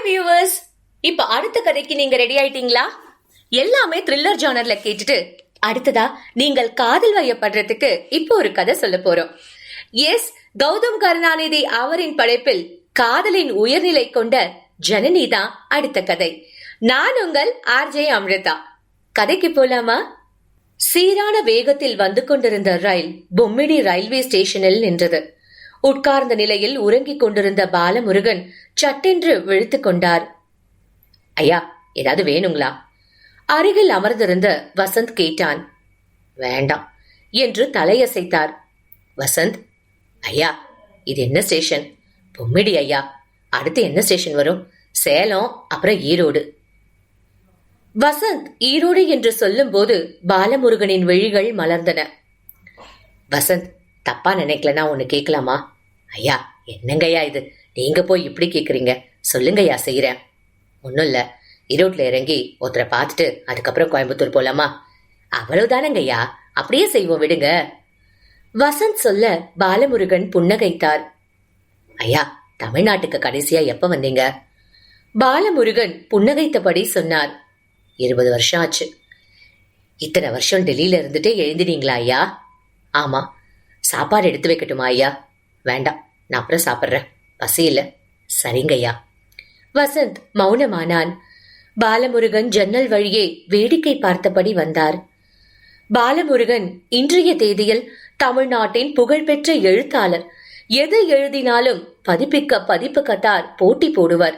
Viewers, இப்ப அடுத்த கதைக்கு நீங்க ரெடி ஆயிட்டீங்களா? எல்லாமே த்ரில்லர் ஜானர்ல கேட்டுட்டு அடுத்ததா நீங்கள் காதல் வயப்படுறதுக்கு இப்போ ஒரு கதை சொல்ல போறோம். எஸ், கௌதம் கருணாநிதி அவரின் படைப்பில் காதலின் உயர்நிலை கொண்ட ஜனனி தான் அடுத்த கதை. நான் உங்கள் ஆர்ஜே அம்ரிதா. கதைக்கு போலாமா? சீரான வேகத்தில் வந்து கொண்டிருந்த ரயில் பொம்மிடி ரயில்வே ஸ்டேஷனில் நின்றது. உட்கார்ந்த நிலையில் உறங்கிக் கொண்டிருந்த பாலமுருகன் சட்டென்று விழித்துக் கொண்டார். ஐயா, ஏதாவது வேணுங்களா? அருகில் அமர்ந்திருந்த வசந்த் கேட்டான். வேண்டாம் என்று தலையசைத்தார். வசந்த், ஐயா, இது என்ன ஸ்டேஷன்? பொம்மிடி ஐயா. அடுத்து என்ன ஸ்டேஷன் வரும்? சேலம், அப்புறம் ஈரோடு. வசந்த் ஈரோடு என்று சொல்லும் போது பாலமுருகனின் விழிகள் மலர்ந்தன. வசந்த், தப்பா நினைக்கலனா ஒண்ணு கேட்கலாமா? ஐயா, என்னங்கய்யா இது? நீங்க போய் இப்படி கேக்குறீங்க? சொல்லுங்கய்யா, செய்யறேன். ஒன்னும் இல்ல, ஈரோட்ல இறங்கி ஒருத்தரை பார்த்துட்டு அதுக்கப்புறம் கோயம்புத்தூர் போலாமா? அவ்வளவுதானங்கய்யா, அப்படியே செய்வோம், விடுங்க. வசந்த் சொல்ல பாலமுருகன் புன்னகைத்தார். ஐயா, தமிழ்நாட்டுக்கு கடைசியா எப்ப வந்தீங்க? பாலமுருகன் புன்னகைத்தபடி சொன்னார். 20 வருஷம் ஆச்சு. இத்தனை வருஷம் டெல்லியில இருந்துட்டே எழுந்தினீங்களா ஐயா? ஆமா. சாப்பாடு எடுத்து வைக்கட்டுமா ஐயா? வேண்டாம், நான் அப்புறம் சாப்பிட்றேன், பசி இல்ல. சரிங்க ஐயா. வசந்த் மௌனமானான். பாலமுருகன் ஜன்னல் வழியே வேடிக்கை பார்த்தபடி வந்தார். பாலமுருகன் இன்றைய தேதியில் தமிழ்நாட்டின் புகழ்பெற்ற எழுத்தாளர். எது எழுதினாலும் பதிப்பிக்க பதிப்புக்கத்தார் போட்டி போடுவர்.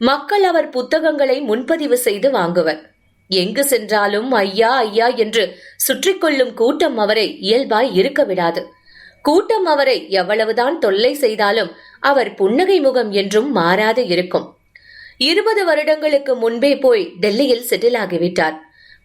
மக்கள் அவர் புத்தகங்களை முன்பதிவு செய்து வாங்குவர். எங்கு சென்றாலும் ஐயா ஐயா என்று சுற்றி கொள்ளும் கூட்டம் அவரை இயல்பாய் இருக்க விடாது. கூட்டம் அவரை எவ்வளவுதான் தொல்லை செய்தாலும் அவர் புன்னகை முகம் என்றும் மாறாது இருக்கும். 20 வருடங்களுக்கு முன்பே போய் டெல்லியில் செட்டில் ஆகிவிட்டார்.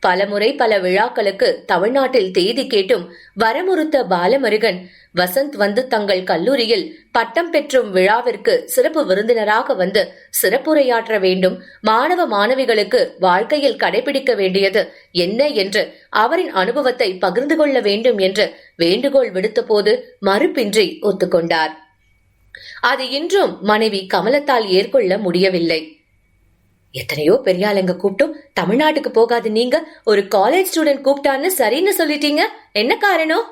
பலமுறை பல விழாக்களுக்கு தமிழ்நாட்டில் தேதி கேட்டும் வரமுறுத்த பாலமுருகன் வசந்த் வந்து தங்கள் கல்லூரியில் பட்டம் பெற்றும் விழாவிற்கு சிறப்பு விருந்தினராக வந்து சிறப்புரையாற்ற வேண்டும், மாணவ மாணவிகளுக்கு வாழ்க்கையில் கடைபிடிக்க வேண்டியது என்ன என்று அவரின் அனுபவத்தை பகிர்ந்து கொள்ள வேண்டும் என்று வேண்டுகோள் விடுத்த போது மறுப்பின்றி ஒத்துக்கொண்டார். அது இன்றும் மனைவி கமலத்தால் ஏற்கொள்ள முடியவில்லை. எத்தனையோ பெரிய ஆளுங்க கூப்பிட்டும் தமிழ்நாட்டுக்கு போகாது நீங்க ஒரு காலேஜ் ஸ்டூடெண்ட் கூப்பிட்டான்னு சரின்னு சொல்லிட்டீங்க, என்ன காரணம்?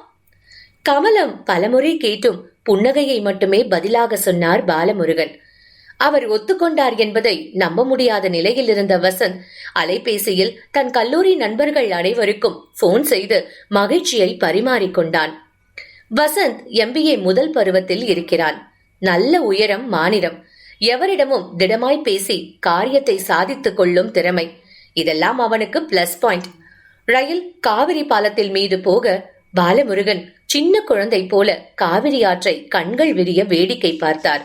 கமலம் பலமுறை கேட்டும் புன்னகையை மட்டுமே பதிலாக சொன்னார் பாலமுருகன். அவர் ஒத்துக்கொண்டார் என்பதை நம்ப முடியாத நிலையில் இருந்த வசந்த் அலைபேசியில் தன் கல்லூரி நண்பர்கள் அனைவருக்கும் போன் செய்து மகிழ்ச்சியை பரிமாறிக்கொண்டான். வசந்த் MBA முதல் பருவத்தில் இருக்கிறான். நல்ல உயரம், மாநிலம், எவரிடமும் திடமாய் பேசி காரியத்தை சாதித்துக் கொள்ளும் திறமை, இதெல்லாம் அவனுக்கு பிளஸ் பாயிண்ட். ரயில் காவிரி பாலத்தில் மீது போக பாலமுருகன் சின்ன குழந்தை போல காவிரி ஆற்றை கண்கள் விரிய வேடிக்கை பார்த்தார்.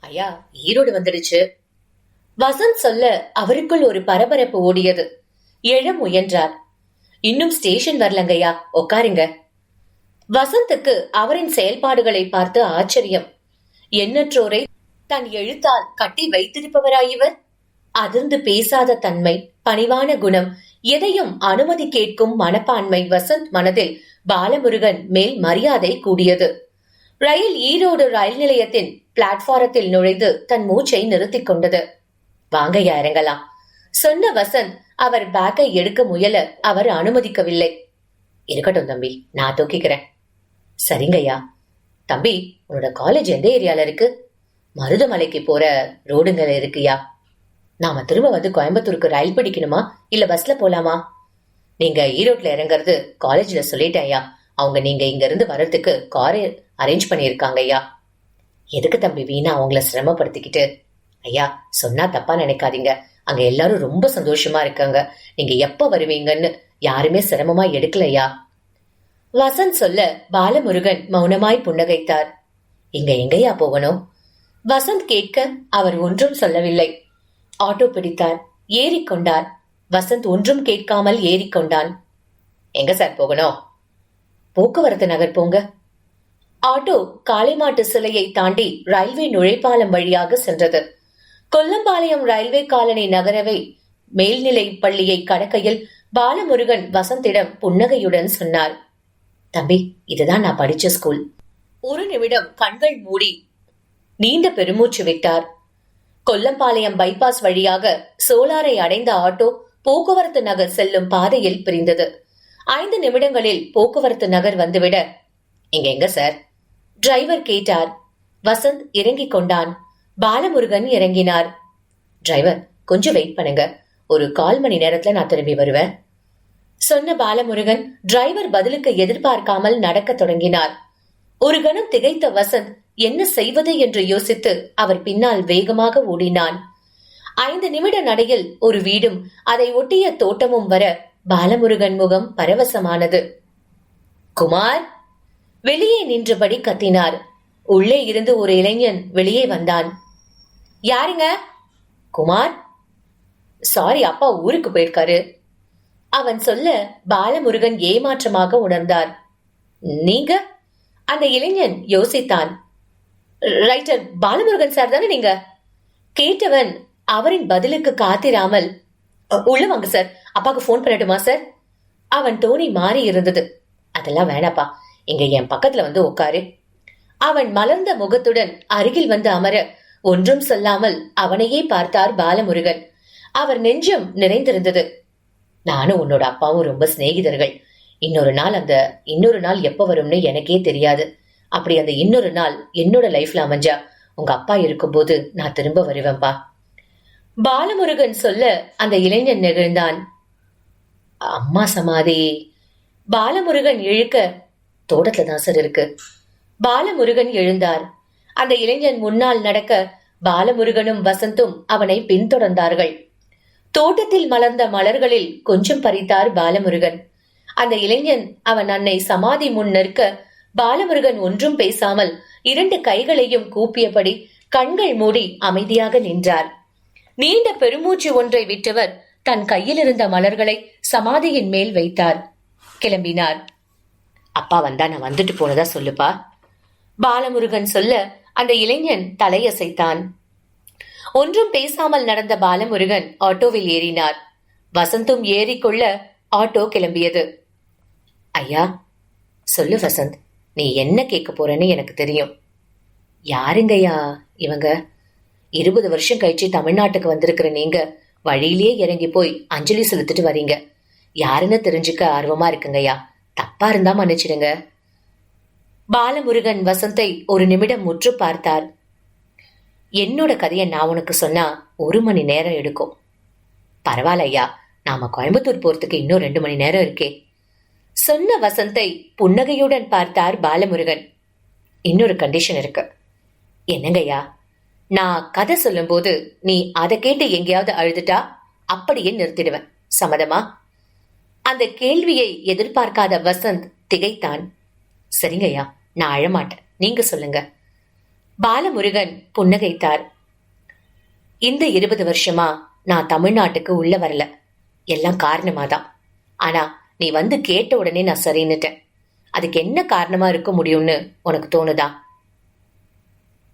ஐயா, ஈரோடு வந்துடுச்சு. வசந்த் சொல்ல அவருக்குள் ஒரு பரபரப்பு ஓடியது. எழ முயன்றார். இன்னும் ஸ்டேஷன் வரலங்கய்யா, உட்காருங்க. வசந்துக்கு அவரின் செயல்பாடுகளை பார்த்து ஆச்சரியம். எண்ணற்றோரை தன் எழுத்தால் கட்டி வைத்திருப்பவராயிவர். அதிர்ந்து பேசாத தன்மை, பணிவான குணம், எதையும் அனுமதி கேட்கும் மனப்பான்மை வசந்த் மனதில் பாலமுருகன் மேல் மரியாதை கூடியது. ரயில் ஈரோடு ரயில் நிலையத்தின் பிளாட்பாரத்தில் நுழைந்து தன் மூச்சை நிறுத்திக் கொண்டது. வாங்கய்யா, இறங்கலாம் சொன்ன வசந்த் அவர் பேக்கை எடுக்க முயல அவர் அனுமதிக்கவில்லை. இருக்கட்டும் தம்பி, நான் தூக்கிக்கிறேன். சரிங்கய்யா. தம்பி, உன்னோட காலேஜ் எந்த ஏரியால இருக்கு? மருதமலைக்கு போற ரோடுங்க இருக்குயா. நாம திரும்ப வந்து கோயம்புத்தூருக்கு ரயில் பிடிக்கணுமா இல்ல பஸ்ல போலாமா? நீங்க ஈரோட்ல இறங்குறது காலேஜ்ல சொல்லிட்டேயா. அவங்க நீங்க இங்க இருந்து வர்றதுக்கு காரை அரேஞ்ச் பண்ணிருக்காங்க ஐயா. எதுக்கு தம்பி வீணா அவங்கள சிரமப்படுத்திக்கிட்டு? ஐயா, சொன்னா தப்பா நினைக்காதீங்க, அங்க எல்லாரும் ரொம்ப சந்தோஷமா இருக்காங்க. நீங்க எப்ப வருவீங்கன்னு யாருமே சிரமமா எடுக்கலையா. வசந்த் சொல்ல பாலமுருகன் மௌனமாய் புன்னகைத்தார். இங்க எங்கயா போகணும்? வசந்த் கேட்க அவர் ஒன்றும் சொல்லவில்லை. ஆட்டோ பிடித்தார், ஏறிக்கொண்டார். வசந்த் ஒன்றும் கேட்காமல் ஏறிக்கொண்டான். எங்க சார் போகணும்? போக்குவரத்து நகர் போங்க. ஆட்டோ காளைமாட்டு சிலையை தாண்டி ரயில்வே நுழைப்பாலம் வழியாக சென்றது. கொல்லம்பாளையம் ரயில்வே காலனி நகரவை மேல்நிலை பள்ளியை கடக்கையில் பாலமுருகன் வசந்திடம் புன்னகையுடன் சொன்னார். தம்பி, இதுதான் நான் படிச்ச ஸ்கூல். ஒரு நிமிடம் கண்கள் மூடி நீண்ட பெருமூச்சு விட்டார். கொல்லம்பாளையம் பைபாஸ் வழியாக சோலாரை அடைந்த ஆட்டோ போக்குவரத்து நகர் செல்லும் பாதையில் பிரிந்தது. 5 நிமிடங்களில் போக்குவரத்து நகர் வந்துவிட, இங்க எங்க சார்? டிரைவர் கேட்டார். வசந்த் இறங்கிக் கொண்டான். பாலமுருகன் இறங்கினார். டிரைவர், கொஞ்சம் வெயிட் பண்ணுங்க, ஒரு 1/4 மணி நேரத்துல நான் திரும்பி வருவேன் சொன்ன பாலமுருகன் டிரைவர் பதிலுக்கு எதிர்பார்க்காமல் நடக்க தொடங்கினார். ஒரு கணம் திகைத்த வசந்த் என்ன செய்வது என்று யோசித்து அவர் பின்னால் வேகமாக ஓடினான். 5 நிமிட நடையில் ஒரு வீடும் அதை ஒட்டிய தோட்டமும் வர பாலமுருகன் முகம் பரவசமானது. குமார்! வெளியே நின்றபடி கத்தினார். உள்ளே இருந்து ஒரு இளைஞன் வெளியே வந்தான். யாருங்க? குமார். சாரி, அப்பா ஊருக்கு போயிருக்காரு. அவன் சொல்ல பாலமுருகன் ஏமாற்றமாக உணர்ந்தார். நீங்க? அந்த இளைஞன் யோசித்தான். ரைட்டர் பாலமுருகன் சார் தானே நீங்க? கேட்டவன் அவரின் பதிலுக்கு காத்திராமல், உள்ள வாங்க சார், அப்பாக்கு போன் பண்ணட்டுமா சார்? அவன் டோனி மாறி இருந்தது. அதெல்லாம் வேணாப்பா, இங்க என் பக்கத்துல வந்து உட்காரு. அவன் மலர்ந்த முகத்துடன் அருகில் வந்து அமர ஒன்றும் சொல்லாமல் அவனையே பார்த்தார் பாலமுருகன். அவர் நெஞ்சம் நிறைந்திருந்தது. நானும் உன்னோட அப்பாவும் ரொம்ப சிநேகிதர்கள். இன்னொரு நாள் எப்ப வரும்னு எனக்கே தெரியாது. அப்படி அந்த இன்னொரு நாள் என்னோட லைஃப்ல அமைஞ்சா உங்க அப்பா இருக்கும்போது நான் திரும்ப வருவேன்பா. பாலமுருகன் சொல்ல அந்த இளைஞன் நெகிழ்ந்தான். அம்மா சமாதி? பாலமுருகன் இழுக்க, தோட்டத்துல தான் சார் இருக்கு. பாலமுருகன் எழுந்தார். அந்த இளைஞன் முன்னால் நடக்க பாலமுருகனும் வசந்தும் அவனை பின்தொடர்ந்தார்கள். தோட்டத்தில் மலர்ந்த மலர்களில் கொஞ்சம் பறித்தார் பாலமுருகன். அந்த இளைஞன் அவன் அன்னை சமாதி முன் நிற்க பாலமுருகன் ஒன்றும் பேசாமல் 2 கைகளையும் கூப்பியபடி கண்கள் மூடி அமைதியாக நின்றார். நீண்ட பெருமூச்சு ஒன்றை விட்டவர் தன் கையில் இருந்த மலர்களை சமாதியின் மேல் வைத்தார். கிளம்பினார். அப்பா வந்தா நான் வந்துட்டு போனதா சொல்லுப்பா. பாலமுருகன் சொல்ல அந்த இளைஞன் தலையசைத்தான். ஒன்றும் பேசாமல் நடந்த பாலமுருகன் ஆட்டோவில் ஏறினார். வசந்தும் ஏறிக்கொள்ள ஆட்டோ கிளம்பியது. ஐயா, சொல்லு வசந்த், நீ என்ன கேட்க போறன்னு எனக்கு தெரியும். யாருங்கய்யா இவங்க? 20 வருஷம் கழிச்சு தமிழ்நாட்டுக்கு வந்திருக்கிற நீங்க வழியிலேயே இறங்கி போய் அஞ்சலி செலுத்திட்டு வரீங்க. யாருன்னு தெரிஞ்சுக்க ஆர்வமா இருக்குங்கய்யா. தப்பா இருந்தா மன்னிச்சிடுங்க. பாலமுருகன் வசந்தை ஒரு நிமிடம் முற்று பார்த்தார். என்னோட கதையை நான் உனக்கு சொன்னா 1 மணி நேரம் எடுக்கும். பரவாயில்ல ஐயா, நாம கோயம்புத்தூர் போறதுக்கு இன்னும் 2 மணி நேரம் இருக்கே சொன்ன வசந்தை புன்னகையுடன் பார்த்தார் பாலமுருகன். இன்னொரு கண்டிஷன் இருக்கு. என்னங்கய்யா? நான் கதை சொல்லும் போது நீ அதை கேட்டு எங்கேயாவது அழுதுட்டா அப்படியே நிறுத்திடுவேன். சம்மதமா? அந்த கேள்வியை எதிர்பார்க்காத வசந்த் திகைத்தான். சரிங்கய்யா, நான் அழமாட்டேன், நீங்க சொல்லுங்க. பாலமுருகன் புன்னகைத்தார். இந்த 20 வருஷமா நான் தமிழ்நாட்டுக்கு உள்ள வரல. எல்லாம் காரணமாதான். ஆனா நீ வந்து கேட்ட உடனே நான் சரின்னுட்டேன். அதுக்கு என்ன காரணமா இருக்க முடியும்னு உனக்கு தோணுதா?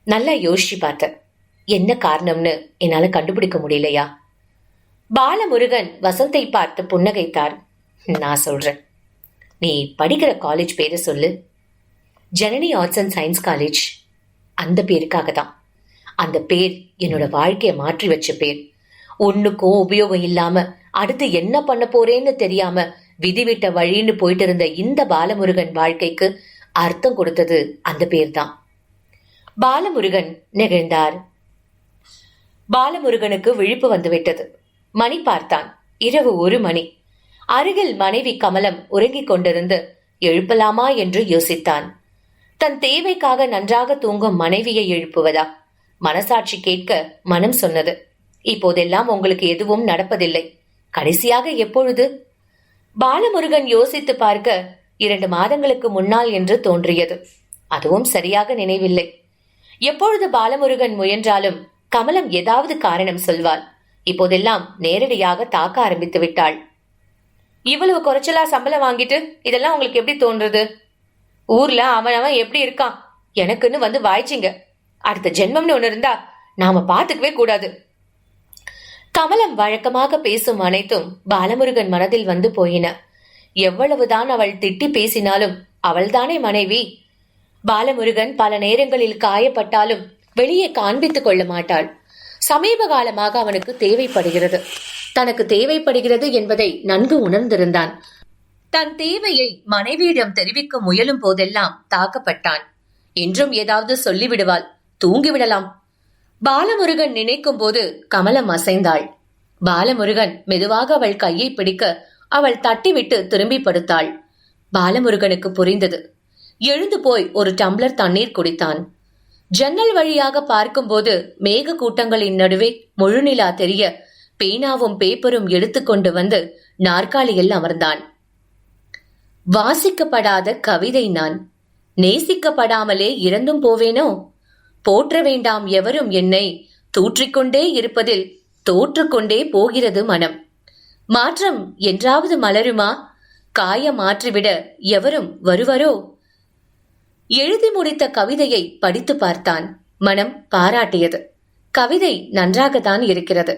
நல்லா யோசிச்சு பார்த்த. என்ன காரணம்னு என்னால கண்டுபிடிக்க முடியலையா? பாலமுருகன் வசந்தை பார்த்து புன்னகைத்தார். நான் சொல்றேன். நீ படிக்கிற காலேஜ் பேரை சொல்லு. Janani arts and science college. அந்த பேருக்காக தான். அந்த பேர் என்னோட வாழ்க்கையை மாற்றி வச்ச பேர். ஒண்ணுக்கும் உபயோகம் இல்லாம அடுத்து என்ன பண்ண போறேன்னு தெரியாம விதிவிட்ட வழின்னு போயிட்டு இருந்த இந்த பாலமுருகன் வாழ்க்கைக்கு அர்த்தம் கொடுத்தது அந்த பேர் தான். பாலமுருகன் நெகிழ்ந்தார். பாலமுருகனுக்கு விழிப்பு வந்துவிட்டது. மணி பார்த்தான். இரவு 1 மணி. அருகில் மனைவி கமலம் உறங்கிக் கொண்டிருந்து எழுப்பலாமா என்று யோசித்தான். தன் தேவைக்காக நன்றாக தூங்கும் மனைவியை எழுப்புவதா? மனசாட்சி கேட்க மனம் சொன்னது, இப்போதெல்லாம் உங்களுக்கு எதுவும் நடப்பதில்லை. கடைசியாக எப்பொழுது? பாலமுருகன் யோசித்து பார்க்க 2 மாதங்களுக்கு முன்னால் என்று தோன்றியது. அதுவும் சரியாக நினைவில்லை. எப்பொழுது பாலமுருகன் முயன்றாலும் கமலம் ஏதாவது காரணம் சொல்வாள். இப்போதெல்லாம் நேரடியாக தாக்க ஆரம்பித்து விட்டாள். இவ்வளவு குறைச்சலா சம்பளம் வாங்கிட்டு இதெல்லாம் உங்களுக்கு எப்படி தோன்றது? ஊர்ல அவன் எப்படி இருக்கான் எனக்குன்னு வந்து வாய்ச்சிங்க. அடுத்த ஜென்மம்னு ஒண்ணு இருந்தா நாம பாத்துக்கவே கூடாது. கமலம் வழக்கமாக பேசும் அனைத்தும் பாலமுருகன் மனதில் வந்து போயின. எவ்வளவுதான் அவள் திட்டி பேசினாலும் அவள்தானே மனைவி. பாலமுருகன் பல நேரங்களில் காயப்பட்டாலும் வெளியே காண்பித்துக் கொள்ள மாட்டாள். சமீப காலமாக அவனுக்கு தேவைப்படுகிறது. தனக்கு தேவைப்படுகிறது என்பதை நன்கு உணர்ந்திருந்தான். தன் தேவையை மனைவியிடம் தெரிவிக்க முயலும் போதெல்லாம் தாக்கப்பட்டான். இன்றும் ஏதாவது சொல்லிவிடுவாள், தூங்கிவிடலாம். பாலமுருகன் நினைக்கும் போது கமலம் அசைந்தாள். பாலமுருகன் மெதுவாக அவள் கையை பிடிக்க அவள் தட்டிவிட்டு திரும்பி படுத்தாள். பாலமுருகனுக்கு புரிந்தது. எழுந்து போய் ஒரு டம்ளர் தண்ணீர் குடித்தான். ஜன்னல் வழியாக பார்க்கும்போது மேக கூட்டங்களின் நடுவே முழுநிலா தெரிய பேனாவும் பேப்பரும் எடுத்துக்கொண்டு வந்து நாற்காலியில் அமர்ந்தான். வாசிக்கப்படாத கவிதை நான், நேசிக்கப்படாமலே இறந்தும் போவேனோ? போற்ற வேண்டாம் எவரும் என்னை, தூற்றிக்கொண்டே இருப்பதில் தோற்றுக்கொண்டே போகிறது மனம். மாற்றம் என்றாவது மலருமா? காய மாற்றிவிட எவரும் வருவரோ? எழுதி முடித்த கவிதையை படித்து பார்த்தான். மனம் பாராட்டியது. கவிதை நன்றாகத்தான் இருக்கிறது.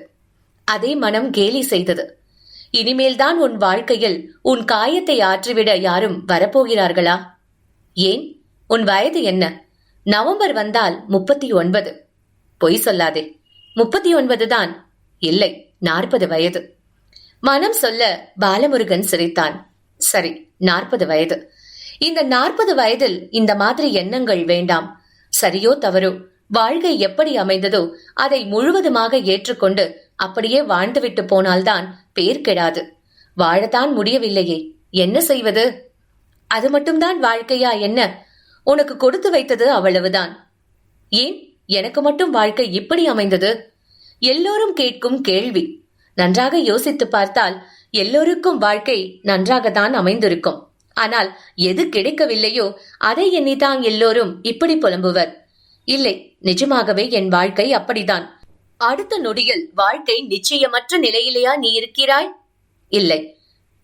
அதே மனம் கேலி செய்தது. இனிமேல்தான் உன் வாழ்க்கையில் உன் காயத்தை ஆற்றிவிட யாரும் வரப்போகிறார்களா? ஏன், உன் வயது என்ன? நவம்பர் வந்தால் 39. பொய் சொல்லாதே, 39 தான். இல்லை, 40 வயது. மனம் சொல்ல பாலமுருகன் சிரித்தான். சரி, 40 வயது. இந்த 40 வயதில் இந்த மாதிரி எண்ணங்கள் வேண்டாம். சரியோ தவறோ, வாழ்க்கை எப்படி அமைந்ததோ அதை முழுவதுமாக ஏற்றுக்கொண்டு அப்படியே வாழ்ந்துவிட்டு போனால்தான் பேர் கெடாது. வாழத்தான் முடியவில்லையே, என்ன செய்வது? அது மட்டும்தான் வாழ்க்கையா என்ன? உனக்கு கொடுத்து வைத்தது அவ்வளவுதான். ஏன் எனக்கு மட்டும் வாழ்க்கை இப்படி அமைந்தது? எல்லோரும் கேட்கும் கேள்வி. நன்றாக யோசித்து பார்த்தால் எல்லோருக்கும் வாழ்க்கை நன்றாகத்தான் அமைந்திருக்கும். ஆனால் எது கிடைக்கவில்லையோ அதை எண்ணித்தான் எல்லோரும் இப்படி புலம்புவர். இல்லை, நிஜமாகவே என் வாழ்க்கை அப்படிதான். அடுத்த நொடியில் வாழ்க்கை நிச்சயமற்ற நிலையிலேயா நீ இருக்கிறாய்? இல்லை,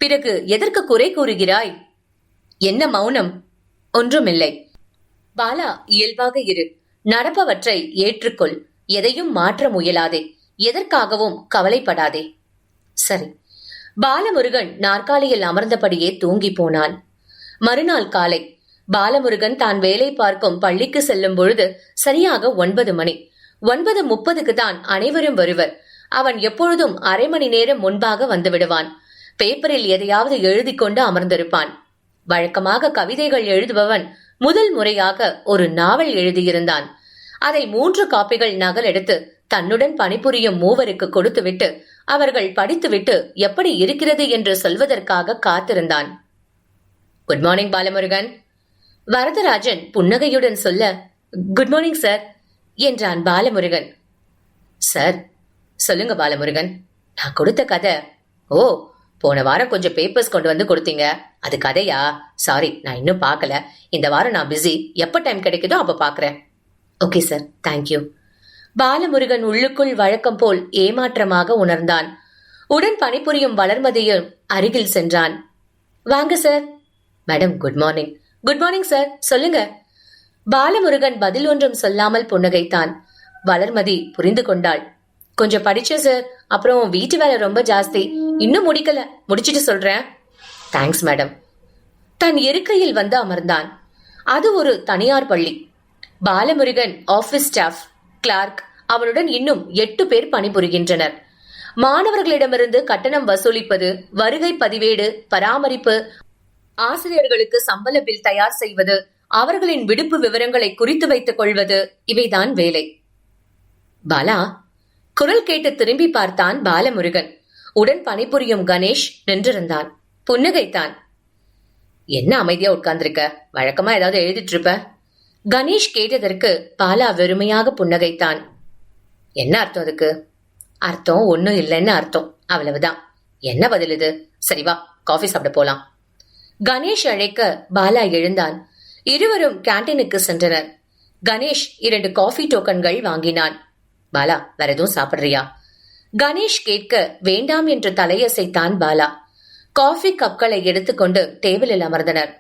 பிறகு எதற்கு குறை கூறுகிறாய்? என்ன மௌனம்? ஒன்றுமில்லை. பாலா, இயல்பாக இரு. நடப்பவற்றை ஏற்றுக்கொள். எதையும் மாற்ற முயலாதே. எதற்காகவும் கவலைப்படாதே. சரி. பாலமுருகன் நாற்காலியில் அமர்ந்தபடியே தூங்கி போனான். மறுநாள் காலை பாலமுருகன் தான் வேலை பார்க்கும் பள்ளிக்கு செல்லும் பொழுது சரியாக 9 மணி. 9:30க்கு தான் அனைவரும் வருவர். அவன் எப்பொழுதும் அரை மணி நேரம் முன்பாக வந்து விடுவான். பேப்பரில் எதையாவது எழுதி கொண்டு அமர்ந்திருப்பான். வழக்கமாக கவிதைகள் எழுதுபவன் முதல் முறையாக ஒரு நாவல் எழுதியிருந்தான். அதை 3 காப்பிகள் நகல் எடுத்து தன்னுடன் பணிபுரியும் மூவருக்கு கொடுத்துவிட்டு அவர்கள் படித்துவிட்டு எப்படி இருக்கிறது என்று சொல்வதற்காக காத்திருந்தான். Good morning Balamurugan. வரதராஜன் புன்னகையுடன் சொல்ல, குட் மார்னிங் சார் என்றான் பாலமுருகன். சார், சொல்லுங்க பாலமுருகன். நான் கொடுத்த கதை. ஓ, போன வாரம் கொஞ்சம் பேப்பர்ஸ் கொண்டு வந்து கொடுத்தீங்க. அது கதையா? சாரி, நான் இன்னும் பார்க்கல. இந்த வாரம் நான் பிஸி. எப்ப டைம் கிடைக்குதோ அப்ப பாக்குறேன். Okay sir, thank you. பாலமுருகன் உள்ளுக்குள் வழக்கம் போல் ஏமாற்றமாக உணர்ந்தான். உடன் பணிபுரியும் வளர்மதியும் அருகில் சென்றான். வாங்க sir. Madam, good morning. Good morning sir, சொல்லுங்க. பாலமுருகன் பதில் ஒன்றும் சொல்லாமல் புன்னகைத்தான். வளர்மதி புரிந்து கொண்டாள். கொஞ்சம் படிச்சேன் சார். அப்புறம் வீட்டு வேலை ரொம்ப ஜாஸ்தி. இன்னும் முடிக்கல. முடிச்சிட்டு சொல்றேன். Thanks madam. தன் இருக்கையில் வந்து அமர்ந்தான். அது ஒரு தனியார் பள்ளி. Balamurugan office staff, clerk. அவனுடன் இன்னும் 8 பேர் பணிபுரிகின்றனர். மாணவர்களிடமிருந்து கட்டணம் வசூலிப்பது, வருகை பதிவேடு, பராமரிப்பு, ஆசிரியர்களுக்கு சம்பள பில் தயார் செய்வது, அவர்களின் விடுப்பு விவரங்களை குறித்து வைத்துக் கொள்வது, இவைதான் வேலை. பாலா, குரல் கேட்டு திரும்பி பார்த்தான் பாலமுருகன். உடன் பணிபுரியும் கணேஷ் நின்றிருந்தான். புன்னகைத்தான். என்ன அமைதியா உட்கார்ந்திருக்க? வழக்கமா ஏதாவது எழுதிட்டு இருப்ப? கணேஷ் கேட்டதற்கு பாலா வெறுமையாக புன்னகைத்தான். என்ன அர்த்தம் அதுக்கு? அர்த்தம் ஒன்னும் இல்லைன்னு அர்த்தம், அவ்வளவுதான். என்ன பதில் இது? சரி வா, காஃபி சாப்பிட போலாம். கணேஷ் அழைக்க பாலா எழுந்தான். இருவரும் கேண்டீனுக்கு சென்றனர். கணேஷ் 2 காஃபி டோக்கன்கள் வாங்கினான். பாலா, வேற எதுவும் சாப்பிடுறியா? கணேஷ் கேட்க வேண்டாம் என்று தலையசைத்தான் பாலா. காஃபி கப்களை எடுத்துக்கொண்டு டேபிளில் அமர்ந்தனர்.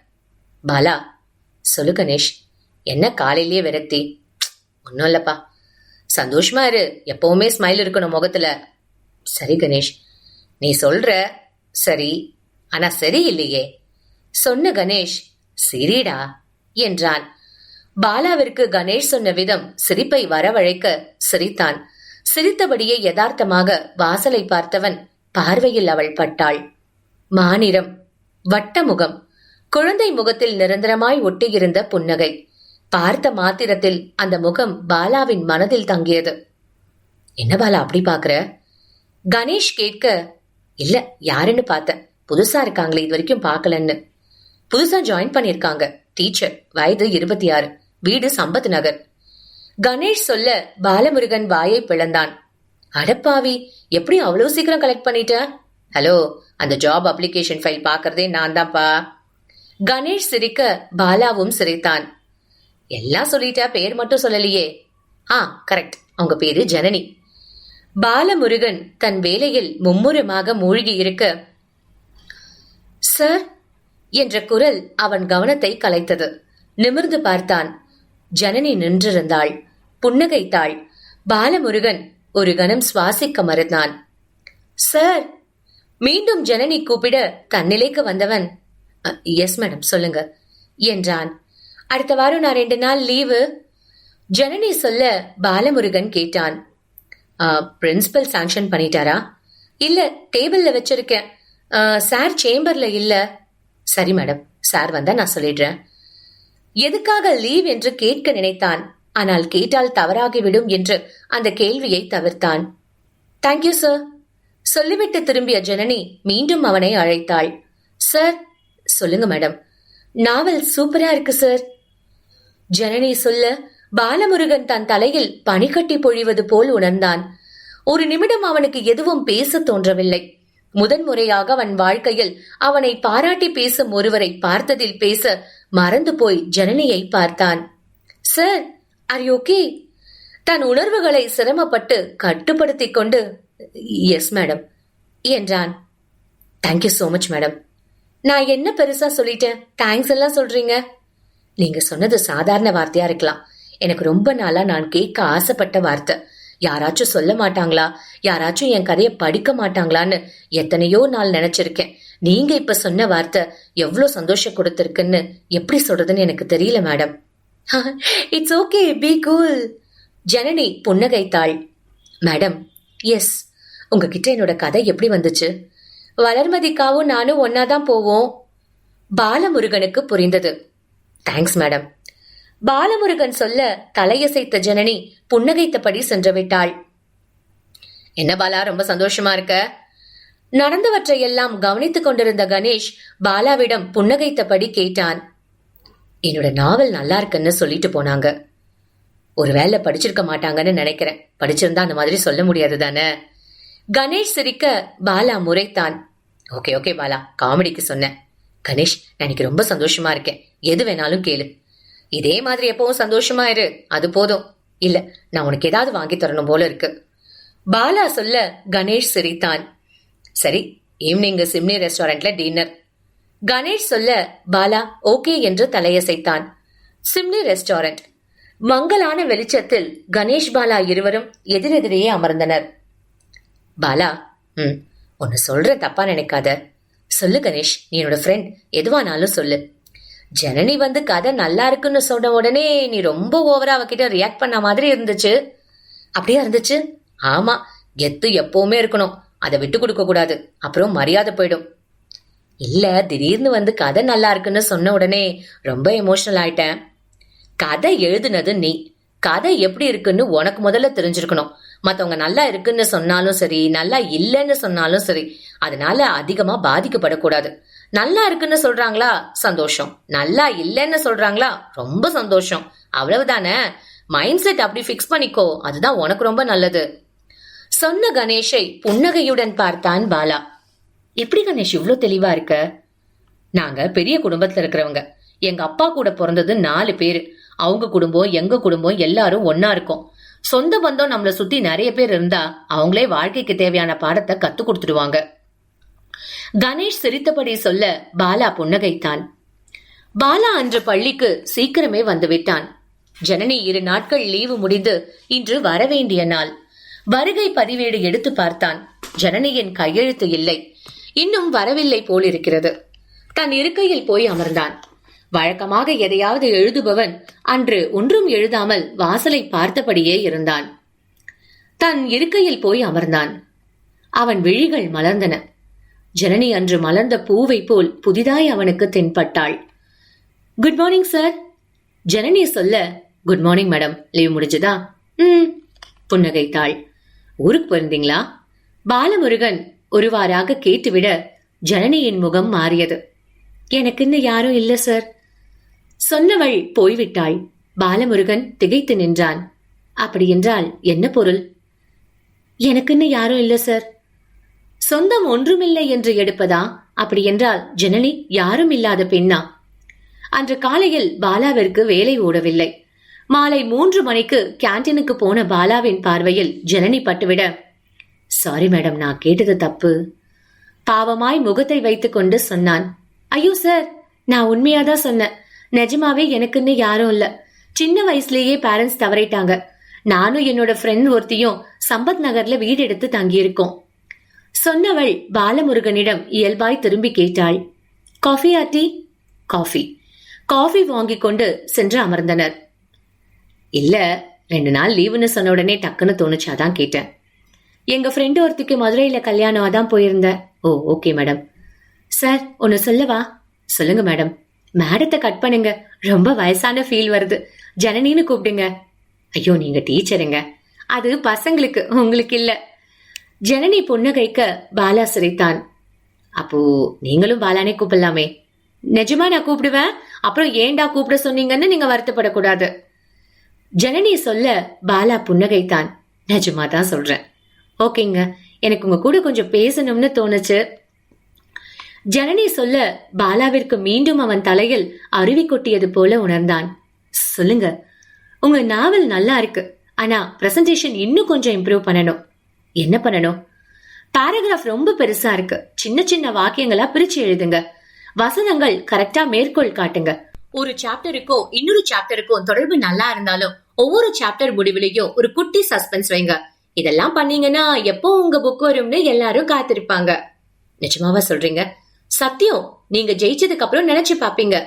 பாலா, சொல்லு கணேஷ். என்ன காலையிலேயே விரக்தி? ஒன்னும் இல்லப்பா. சந்தோஷமா இரு, எப்பவுமே ஸ்மைல் இருக்கணும் முகத்துல. சரி கணேஷ், நீ சொல்ற சரி, ஆனா சரி இல்லையே. சொன்ன கணேஷ் சிரிடா என்றான். பாலாவிற்கு கணேஷ் சொன்ன விதம் சிரிப்பை வரவழைக்க சிரித்தான். சிரித்தபடியே யதார்த்தமாக வாசலை பார்த்தவன் பார்வையில் அவள் பட்டாள். மாநிறம், வட்டமுகம், குழந்தை முகத்தில் நிரந்தரமாய் ஒட்டியிருந்த புன்னகை. பார்த்த மாத்திரத்தில் அந்த முகம் பாலாவின் மனதில் தங்கியது. என்ன பாலா அப்படி பாக்குற? கணேஷ் கேட்க, இல்ல யாருன்னு பார்த்தேன், புதுசா இருக்காங்களே, இது வரைக்கும் பாக்கலன்னு. புதுசா ஜாயின் பண்ணிருக்காங்க, டீச்சர், வயது 26, வீடு சம்பத் நகர். கணேஷ் சொல்ல பாலமுருகன் வாயை பிளந்தான். அடப்பாவி, எப்படி அவ்வளவு சீக்கிரம் கலெக்ட் பண்ணிட்ட? ஹலோ, அந்த ஜாப் அப்ளிகேஷன் ஃபைல் பாக்குறதே நான் தான்ப்பா. கணேஷ் சிரிக்க பாலாவும் சிரித்தான். எல்லாம் சொல்லிட்டா, பேர் மட்டும் சொல்லலையே. கரெக்ட், அவங்க பேரு ஜனனி. பாலமுருகன் தன் வேலையில் மும்முரமாக மூழ்கி இருக்க, சார் என்ற குரல் அவன் கவனத்தை கலைத்தது. நிமிர்ந்து பார்த்தான். ஜனனி நின்றிருந்தாள், புன்னகைத்தாள். பாலமுருகன் ஒரு கணம் சுவாசிக்க மறுத்தான். சார், மீண்டும் ஜனனி கூப்பிட தன்னிலைக்கு வந்தவன், எஸ் மேடம், சொல்லுங்க என்றான். அடுத்த வாரம் நான் 2 நாள் லீவு. ஜனனி சொல்ல பாலமுருகன் கேட்டான். பிரின்சிபல் சாங்ஷன் பண்ணிட்டாரா? இல்ல, டேபிள்ல வச்சிருக்கேன். சார் சேம்பர்ல இல்ல. சரி மேடம், சார் வந்தா நான் சொல்லிடுறேன். எதுக்காக லீவ் என்று கேட்க நினைத்தான். ஆனால் கேட்டால் தவறாகிவிடும் என்று அந்த கேள்வியை தவிர்த்தான். தேங்க்யூ சார் சொல்லிவிட்டு திரும்பிய ஜனனி மீண்டும் அவனை அழைத்தாள். சார். சொல்லுங்க மேடம். நாவல் சூப்பரா இருக்கு சார். ஜனனி சொல்ல பாலமுருகன் தன் தலையில் பனிக்கட்டி பொழிவது போல் உணர்ந்தான். ஒரு நிமிடம் அவனுக்கு எதுவும் பேச தோன்றவில்லை. முதன்முறையாக அவன் வாழ்க்கையில் அவனை பாராட்டி பேசும் ஒருவரை பார்த்ததில் பேச மறந்து போய் ஜனனியை பார்த்தான். Sir, are you okay? தன் உணர்வுகளை சிரமப்பட்டு கட்டுப்படுத்திக் கொண்டு, எஸ் மேடம் என்றான். Thank you so much madam. நான் என்ன பெருசா சொல்லிட்டேன், தேங்க்ஸ் எல்லாம் சொல்றீங்க? நீங்க சொன்னது சாதாரண வார்த்தையா இருக்கலாம், எனக்கு ரொம்ப நாளா நான் கேட்க ஆசைப்பட்ட வார்த்தை. யாராச்சும் சொல்ல மாட்டாங்களா, யாராச்சும் என் கதையை படிக்க மாட்டாங்களான்னு எத்தனையோ நாள் நினைச்சிருக்கேன். நீங்க இப்ப சொன்ன வார்த்தை எவ்வளவு சந்தோஷம் கொடுத்திருக்குன்னு எப்படி சொல்றதுன்னு எனக்கு தெரியல மேடம். It's okay, be cool. Janani புன்னகைத்தாள். மேடம், எஸ், உங்ககிட்ட என்னோட கதை எப்படி வந்துச்சு? வளர்மதிக்காவும் நானும் ஒன்னாதான் போவோம். பாலமுருகனுக்கு புரிந்தது. Thanks madam. பாலமுருகன் சொல்ல தலையசைத்த ஜனனி புன்னகைத்தபடி சென்று விட்டாள். என்ன பாலா, ரொம்ப சந்தோஷமா இருக்க? நடந்தவற்றையெல்லாம் கவனித்துக் கொண்டிருந்த கணேஷ் பாலாவிடம் புன்னகைத்தபடி கேட்டான். என்னோட நாவல் நல்லா இருக்குன்னு சொல்லிட்டு போனாங்க. ஒருவேளை படிச்சிருக்க மாட்டாங்கன்னு நினைக்கிறேன். படிச்சிருந்தா அந்த மாதிரி சொல்ல முடியாது தானே? கணேஷ் சிரிக்க பாலா முறைத்தான். ஓகே ஓகே பாலா, காமெடிக்கு சொன்னேன். கணேஷ், நான் இன்னைக்கு ரொம்ப சந்தோஷமா இருக்கேன். எது வேணாலும் கேளு. இதே மாதிரி எப்பவும் சந்தோஷமா இரு, அது போதும். இல்ல, நான் உனக்கு ஏதாவது வாங்கி தரணும் போல இருக்கு. பாலா சொல்ல கணேஷ் சிரித்தான். சரி, ஈவினிங் சிம்னி ரெஸ்டாரண்ட்ல டின்னர். கணேஷ் சொல்ல பாலா ஓகே என்று தலையசைத்தான். Chimney restaurant. மங்கலான வெளிச்சத்தில் கணேஷ் பாலா இருவரும் எதிரெதிரையே அமர்ந்தனர். பாலா, ஒன்னு சொல்ற, தப்பா நினைக்காத. சொல்லு கணேஷ், நீ என்னோட ஃப்ரெண்ட், எதுவானாலும் சொல்லு. ஜனனி வந்து கதை நல்லா இருக்குன்னு சொன்ன உடனே நீ ரொம்ப ஓவரா அவகிட்ட ரியாக்ட் பண்ண மாதிரி இருந்துச்சு. அப்படியா இருந்துச்சு? ஆமா, கெத்து எப்பவுமே இருக்கணும், அதை விட்டு கொடுக்க கூடாது, அப்புறம் மரியாதை போயிடும். இல்ல, திடீர்னு வந்து கதை நல்லா இருக்குன்னு சொன்ன உடனே ரொம்ப எமோஷனல் ஆயிட்டேன். கதை எழுதுனது நீ, கதை எப்படி இருக்குன்னு உனக்கு முதல்ல தெரிஞ்சிருக்கணும். மத்தவங்க நல்லா இருக்குன்னு சொன்னாலும் சரி, நல்லா இல்லைன்னு சொன்னாலும் சரி, அதனால அதிகமா பாதிக்கப்படக்கூடாது. நல்லா இருக்குன்னு சொல்றாங்களா, சந்தோஷம். நல்லா இல்லைன்னு சொல்றாங்களா, ரொம்ப சந்தோஷம். அவ்வளவுதானே. மைண்ட் செட் அப்படி பிக்ஸ் பண்ணிக்கோ, அதுதான் உனக்கு ரொம்ப நல்லது. சொன்ன கணேஷை புன்னகையுடன் பார்த்தான் பாலா. எப்படி கணேஷ் இவ்வளவு தெளிவா இருக்க? நாங்க பெரிய குடும்பத்துல இருக்கிறவங்க. எங்க அப்பா கூட பிறந்தது 4 பேரு. அவங்க குடும்பம், எங்க குடும்பம் எல்லாரும் ஒன்னா இருக்கோம். சொந்த பந்தம் நம்மள சுத்தி நிறைய பேர் இருந்தா அவங்களே வாழ்க்கைக்கு தேவையான பாடத்தை கத்து கொடுத்துடுவாங்க. கணேஷ் சிரித்தபடி சொல்ல பாலா புன்னகைத்தான். பாலா அன்று பள்ளிக்கு சீக்கிரமே வந்துவிட்டான். ஜனனி 2 நாட்கள் லீவு முடிந்து இன்று வரவேண்டிய நாள். வருகை பதிவேடு எடுத்து பார்த்தான். ஜனனியின் கையெழுத்து இல்லை. இன்னும் வரவில்லை போலிருக்கிறது. தன் இருக்கையில் போய் அமர்ந்தான். வழக்கமாக எதையாவது எழுதுபவன் அன்று ஒன்றும் எழுதாமல் வாசலை பார்த்தபடியே இருந்தான். தன் இருக்கையில் போய் அமர்ந்தான். அவன் விழிகள் மலர்ந்தன. ஜனனி அன்று மலர்ந்த பூவை போல் புதிதாய் அவனுக்கு தென்பட்டாள். Good morning sir. ஜனனி சொல்ல, குட் மார்னிங் மேடம், லீவ் முடிஞ்சதா? புன்னகைத்தாள். ஊருக்கு போயிருந்தீங்களா? பாலமுருகன் ஒருவாறாக கேட்டுவிட ஜனனியின் முகம் மாறியது. எனக்கு இன்னும் யாரும் இல்ல சார். சொன்னவள் போய்விட்டாள். பாலமுருகன் திகைத்து நின்றான். அப்படி என்றால் என்ன பொருள்? எனக்கு இன்னும் யாரும் இல்ல சார். சொந்தம் ஒன்றுமில்லை என்று எடுப்பதா? அப்படி என்றால் ஜனனி யாரும் இல்லாத பெண்ணா? அன்று காலையில் பாலாவிற்கு வேலை ஓடவில்லை. மாலை 3 மணிக்கு கேன்டீனுக்கு போன பாலாவின் பார்வையில் ஜனனி பட்டுவிட, சாரி மேடம், நான் கேட்டது தப்பு. பாவமாய் முகத்தை வைத்துக் கொண்டு சொன்னான். ஐயோ சார், நான் உண்மையாதான் சொன்னேன். நிஜமாவே எனக்குன்னு யாரும் இல்ல. சின்ன வயசுலயே பேரண்ட்ஸ் தவறிட்டாங்க. நானும் என்னோட ஃப்ரெண்ட் ஒருத்தியும் சம்பத் நகர்ல வீடு எடுத்து தங்கியிருக்கோம். சொன்னவள் பாலமுருகனிடம் இயல்பாய் திரும்பி கேட்டாள். காஃபியா டீ? காஃபி. காஃபி வாங்கிக் கொண்டு சென்று அமர்ந்தனர். இல்ல, 2 நாள் லீவுன்னு சொன்ன உடனே டக்குன்னு தோணுச்சாதான் கேட்டேன். எங்க ஃப்ரெண்டு ஒருத்திக்கு மதுரையில கல்யாணம், அதான் போயிருந்தேன். ஓ, ஓகே மேடம். சார், ஒன்னு சொல்லவா? சொல்லுங்க மேடம். மேடத்தை கட் பண்ணுங்க, ரொம்ப வயசான ஃபீல் வருது. ஜனனின்னு கூப்பிடுங்க. ஐயோ, நீங்க டீச்சருங்க. அது பசங்களுக்கு, உங்களுக்கு இல்ல. ஜனனி புன்னகைக்க பாலா சிரித்தான். அப்போ நீங்களும் பாலானே கூப்பிடலாமே. நிஜமா நான் கூப்பிடுவேன். அப்புறம் ஏண்டா கூப்பிட சொன்னீங்கன்னு நீங்க வருத்தப்படக்கூடாது. ஜனனி சொல்ல பாலா புன்னகைத்தான். நிஜமா தான் சொல்றேன். ஓகேங்க, எனக்கு உங்க கூட கொஞ்சம் பேசணும்னு தோணுச்சு. ஜனனி சொல்ல பாலாவிற்கு மீண்டும் அவன் தலையில் அருவி கொட்டியது போல உணர்ந்தான். சொல்லுங்க. உங்க நாவல் நல்லா இருக்கு, ஆனா பிரசன்டேஷன் இன்னும் கொஞ்சம் இம்ப்ரூவ் பண்ணணும். என்ன பண்ணணும்? பாராகிராஃப் ரொம்ப பெருசா இருக்கு. சின்ன சின்ன வாக்கியங்களா பிரிச்சு எழுதுங்க. வசனங்கள் கரெக்டா மேற்கோள் காட்டுங்க. ஒரு சாப்டருக்கோ இன்னொரு சாப்டருக்கோ தொடர்பு நல்லா இருந்தாலும் ஒவ்வொரு சாப்டர் முடிவிலையும் ஒரு குட்டி சஸ்பென்ஸ் வைங்க. இதெல்லாம் பண்ணீங்கன்னா எப்போ உங்க புக் வரும்னு எல்லாரும் காத்திருப்பாங்க. நிஜமாவா சொல்றீங்க? சத்தியம். நீங்க ஜெயிச்சதுக்கு அப்புறம் நினைச்சு பாப்பீங்க.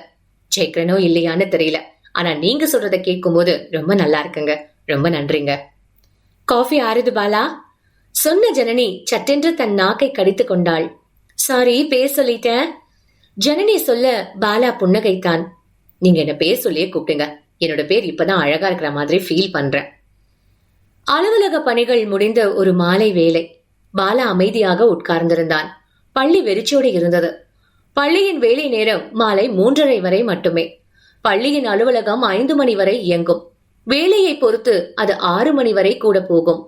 ஜெயிக்கிறனோ இல்லையான்னு தெரியல, ஆனா நீங்க சொல்றத கேட்கும் போது ரொம்ப நல்லா இருக்குங்க. ரொம்ப நன்றிங்க. காஃபி ஆறுது பாலா. சொன்ன ஜனனி சட்டென்று தன் நாக்கை கடித்து கொண்டாள். சாரி, பேர் சொல்லிட்டேன். ஜனனி சொல்ல பாலா புன்னகைத்தான். நீங்க என்ன பேர் சொல்லியே கூப்பிடுங்க. என்னோட பேர் இப்பதான் அழகா இருக்கிற மாதிரி ஃபீல் பண்றேன். அலுவலக பணிகள் முடிந்த ஒரு மாலை வேலை. பாலா அமைதியாக உட்கார்ந்திருந்தான். பள்ளி வெறிச்சோடு இருந்தது. பள்ளியின் வேலை நேரம் மாலை 3:30 வரை மட்டுமே. பள்ளியின் அலுவலகம் 5 மணி வரை இயங்கும். வேலையை பொறுத்து அது 6 மணி வரை கூட போகும்.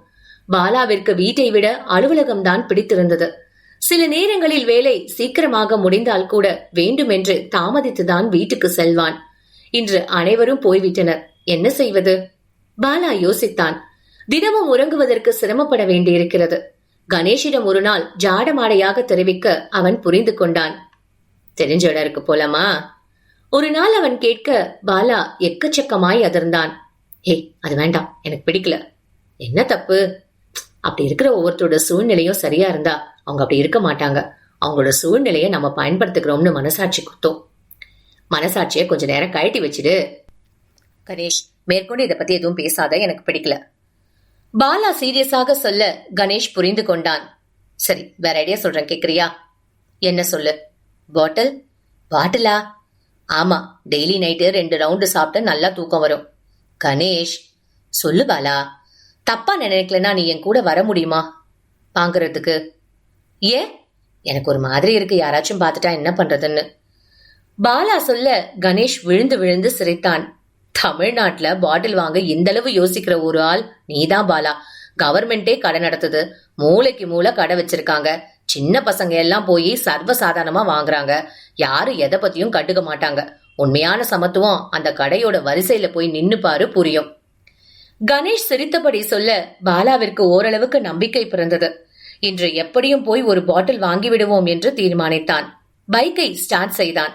பாலாவிற்கு வீட்டை விட அலுவலகம்தான் பிடித்திருந்தது. சில நேரங்களில் வேலை சீக்கிரமாக முடிந்தால் கூட வேண்டுமென்று தாமதித்துதான் வீட்டுக்கு செல்வான். இன்று அனைவரும் போய்விட்டனர். என்ன செய்வது? பாலா யோசித்தான். தினமும் உறங்குவதற்கு சிரமப்பட வேண்டியிருக்கிறது. கணேஷிடம் ஒரு நாள் ஜாடமாடையாக தெரிவிக்க அவன் புரிந்து கொண்டான். தெரிஞ்ச இடம் இருக்கு போலாமா? ஒரு நாள் அவன் கேட்க பாலா எக்கச்சக்கமாய் அதிர்ந்தான். ஏய், அது வேண்டாம், எனக்கு பிடிக்கல. என்ன தப்பு? அப்படி இருக்கிற ஒவ்வொருத்தரோட சூழ்நிலையும் சரியா இருந்தா அவங்க அப்படி இருக்க மாட்டாங்க. அவங்களோட சூழ்நிலையை நம்ம பயன்படுத்துகிறோம்னு மனசாட்சி குத்தும். மனசாட்சியை கொஞ்ச நேரம் கழட்டி வச்சிடு. கணேஷ், மேற்கொண்டு இதை பத்தி எதுவும் பேசாத, எனக்கு பிடிக்கல. பாலா சீரியஸாக சொல்ல கணேஷ் புரிந்து கொண்டான். சரி, வேற ஐடியா சொல்றேன், கேக்குறியா? என்ன சொல்லு? பாட்டில்? பாட்டிலா? ஆமா, டெய்லி நைட்டு 2 ரவுண்டு சாப்பிட்டு நல்லா தூக்கம் வரும். கணேஷ், சொல்லு பாலா. தப்பா நினைக்கலன்னா நீ என் கூட வர முடியுமா வாங்குறதுக்கு? ஏன்? எனக்கு ஒரு மாதிரி இருக்கு, யாராச்சும் பார்த்துட்டா என்ன பண்றதுன்னு. பாலா சொல்ல கணேஷ் விழுந்து விழுந்து சிரித்தான். தமிழ்நாட்டுல பாட்டில் வாங்க இந்த அளவு யோசிக்கிற ஒரு ஆள் நீதான் பாலா. கவர்மெண்டே கடை நடத்துது. மூளைக்கு மூளை கடை வச்சிருக்காங்க. சின்ன பசங்க எல்லாம் போய் சர்வசாதாரணமா வாங்குறாங்க. யாரும் எதை பத்தியும் கட்டுக்க மாட்டாங்க. உண்மையான சமத்துவம் அந்த கடையோட வரிசையில போய் நின்னு பாரு, புரியும். கணேஷ் சிரித்தபடி சொல்ல பாலாவிற்கு ஓரளவுக்கு நம்பிக்கை பிறந்தது. இன்று எப்படியும் போய் ஒரு பாட்டில் வாங்கி விடுவோம் என்று தீர்மானித்தான். பைக்கை ஸ்டார்ட் செய்தான்.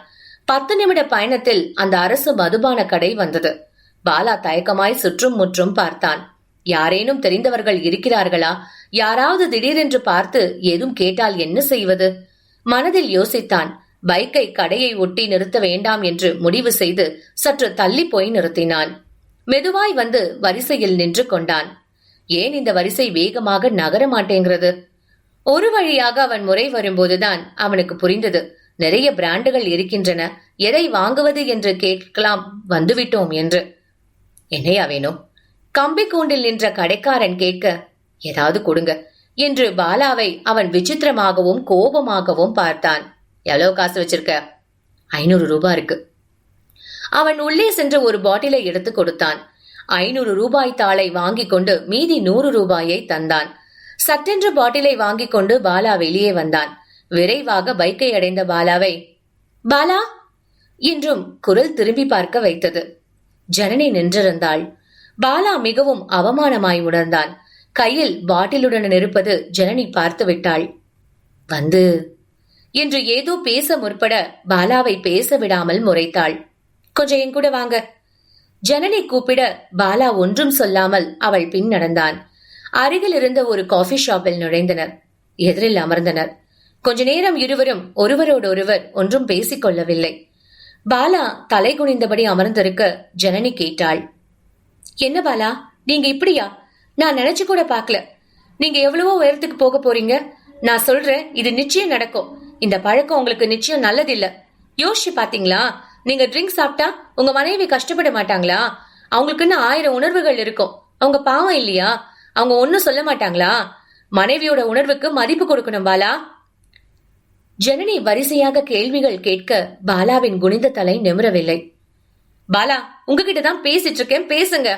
10 நிமிட பயணத்தில் அந்த அரசு மதுபான கடை வந்தது. பாலா தயக்கமாய் சுற்றும் முற்றும் பார்த்தான். யாரேனும் தெரிந்தவர்கள் இருக்கிறார்களா? யாராவது திடீரென்று பார்த்து ஏதும் கேட்டால் என்ன செய்வது? மனதில் யோசித்தான். பைக்கை கடையை ஒட்டி நிறுத்த வேண்டாம் என்று முடிவு செய்து சற்று தள்ளி போய் நிறுத்தினான். மெதுவாய் வந்து வரிசையில் நின்று கொண்டான். ஏன் இந்த வரிசை வேகமாக நகர மாட்டேங்கிறது? ஒரு வழியாக அவன் முறை வரும்போதுதான் அவனுக்கு புரிந்தது, நிறைய பிராண்டுகள் இருக்கின்றன, எதை வாங்குவது என்று கேட்கலாம் வந்துவிட்டோம் என்று. என்னையா வேணும்? கம்பி கூண்டில் நின்ற கடைக்காரன் கேட்க, ஏதாவது கொடுங்க என்று பாலாவை அவன் விசித்திரமாகவும் கோபமாகவும் பார்த்தான். எவ்வளவு காசு வச்சிருக்க? 500 ரூபாய் இருக்கு. அவன் உள்ளே சென்று ஒரு பாட்டிலை எடுத்து கொடுத்தான். 500 ரூபாய் தாளை வாங்கிக் கொண்டு மீதி 100 ரூபாயை தந்தான். சட்டென்று பாட்டிலை வாங்கிக் கொண்டு பாலா வெளியே வந்தான். விரைவாக பைக்கை அடைந்த பாலாவை, பாலா என்றும் குரல் திரும்பி பார்க்க வைத்தது. ஜனனி நின்றிருந்தாள். பாலா மிகவும் அவமானமாய் உணர்ந்தான். கையில் பாட்டிலுடன் இருப்பது ஜனனி பார்த்து விட்டாள். வந்து என்று ஏதோ பேச முற்பட பாலாவை பேச விடாமல் முறைத்தாள். கொஞ்சம் என் கூட வாங்க. ஜனனி கூப்பிட பாலா ஒன்றும் சொல்லாமல் அவள் பின் நடந்தான். அருகில் இருந்த ஒரு காஃபி ஷாப்பில் நுழைந்தனர். எதிரில் அமர்ந்தனர். கொஞ்ச நேரம் இருவரும் ஒருவரோடொருவர் ஒன்றும் பேசிக் கொள்ளவில்லை. பாலா தலை குனிந்தபடி அமர்ந்திருக்க ஜனனி கேட்டாள், என்ன பாலா, நீங்க இப்படியா? நான் நினைச்சு கூட பாக்கல. நீங்க எவ்வளவோ உயரத்துக்கு போக போறீங்க. நான் சொல்றேன், இது நிச்சயம் நடக்கும். இந்த பழக்கம் உங்களுக்கு நிச்சயம் நல்லதில்ல. யோசிச்சு பாத்தீங்களா? நீங்க ட்ரிங்க் சாப்பிட்டா உங்க மனைவி கஷ்டப்பட மாட்டாங்களா? அவங்களுக்குன்னு 1000 உணர்வுகள் இருக்கும். அவங்க பாவம் இல்லையா? அவங்க ஒன்னும் சொல்ல மாட்டாங்களா? மனைவியோட உணர்வுக்கு மதிப்பு கொடுக்கணும் பாலா. ஜனனி வரிசையாக கேள்விகள் கேட்க பாலாவின் குனிந்த தலை நிமிரவில்லை. பாலா, உங்ககிட்ட தான் பேசிட்டு இருக்கேன், பேசுங்க.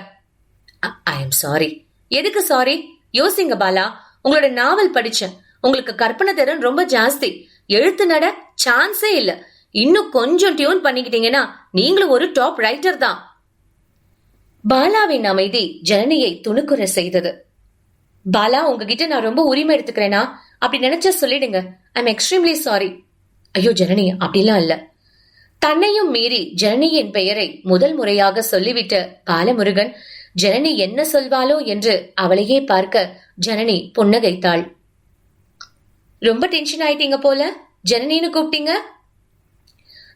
I am sorry. எதுக்கு சாரி? யோசிங்க பாலா. உங்களோட நாவல் படிச்சேன். உங்களுக்கு கற்பனை திறன் ரொம்ப ஜாஸ்தி. எழுத்து நட சான்ஸே இல்ல. இன்னும் கொஞ்சம் டியூன் பண்ணிக்கிட்டீங்கன்னா நீங்களும் ஒரு டாப் ரைட்டர் தான். பாலாவின் அமைதி ஜனனியை துணுக்குற செய்தது. பாலா, உங்ககிட்ட நான் ரொம்ப உரிமை எடுத்துக்கிறேனா? அப்படி நினைச்சா சொல்லிடுங்க. I am extremely sorry. ஐயோ ஜனனி, அப்படிலாம் இல்ல. தன்னையும் மீறி ஜனனியின் பெயரை முதல் முறையாக சொல்லிவிட்ட பாலமுருகன் ஜனனி என்ன சொல்வாளோ என்று அவளையே பார்க்க ஜனனி புன்னகைத்தாள். ரொம்ப டென்ஷன் ஆயிட்டீங்க போல, ஜனனின்னு கூப்பிட்டீங்க.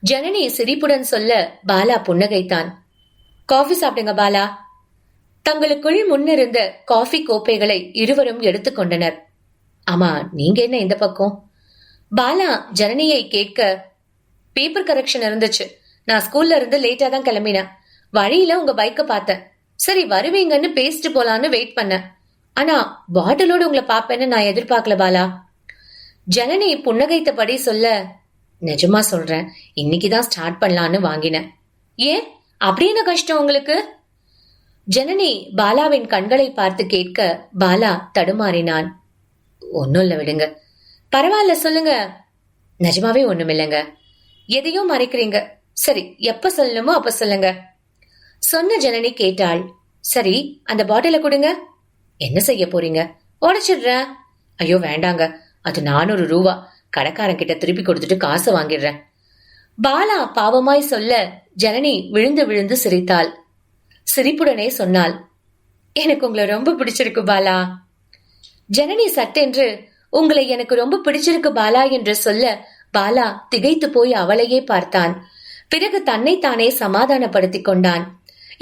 ஜனனி சிரிப்புடன் சொல்ல பாலா புன்னகைத்தான். காஃபி சாப்பிடுங்க பாலா. தங்களுக்குள் முன்னிருந்த காஃபி கோப்பைகளை இருவரும் எடுத்துக்கொண்டனர். ஆமா, நீங்க என்ன இந்த பக்கம்? பாலா ஜனனியை கேட்க, பேப்பர் கரெக்ஷன் இருந்துச்சு. நான் ஸ்கூல்ல இருந்து லேட்டா தான் கிளம்பினேன். வழியில உங்க பைக்க பார்த்தேன். சரி வருவீங்கன்னு பேசிட்டு போலான்னு வெயிட் பண்ணேன். ஆனா பாட்டிலோட உங்களை பாப்பேன்னு நான் எதிர்பார்க்கல பாலா. ஜனனி புன்னகைத்தபடி சொல்ல, நிஜமா சொல்றேன், இன்னைக்குதான் ஸ்டார்ட் பண்ணலான்னு வாங்கினேன். ஏன் அப்படி என்ன கஷ்டம் உங்களுக்கு? ஜனனி பாலாவின் கண்களை பார்த்து கேட்க பாலா தடுமாறினான். ஒன்னும் இல்ல, விடுங்க. பரவாயில்ல, சொல்லுங்க. நிஜமாவே ஒண்ணும் இல்லைங்க. எதையும் மறைக்கிறீங்க. சரி, எப்ப சொல்லணுமோ அப்ப சொல்லுங்க. சொன்ன ஜனனி கேட்டாள். சரி, அந்த பாட்டில கொடுங்க. என்ன செய்ய போறீங்க? உடைச்சிடுறேன். ஐயோ வேண்டாங்க, அது 400 ரூபா. கடைக்காரன் கிட்ட திருப்பி கொடுத்துட்டு காசு வாங்கிடுறேன். பாலா பாவமாய் சொல்ல ஜனனி விழுந்து விழுந்து சிரித்தாள். சிரிப்புடனே சொன்னாள், எனக்கு உங்களை ரொம்ப பிடிச்சிருக்கு பாலா. ஜனனி சட்டென்று உங்களை எனக்கு ரொம்ப பிடிச்சிருக்கு பாலா என்று சொல்ல பாலா திகைத்து போய் அவளையே பார்த்தான். பிறகு தன்னைத்தானே சமாதானப்படுத்திக் கொண்டான்.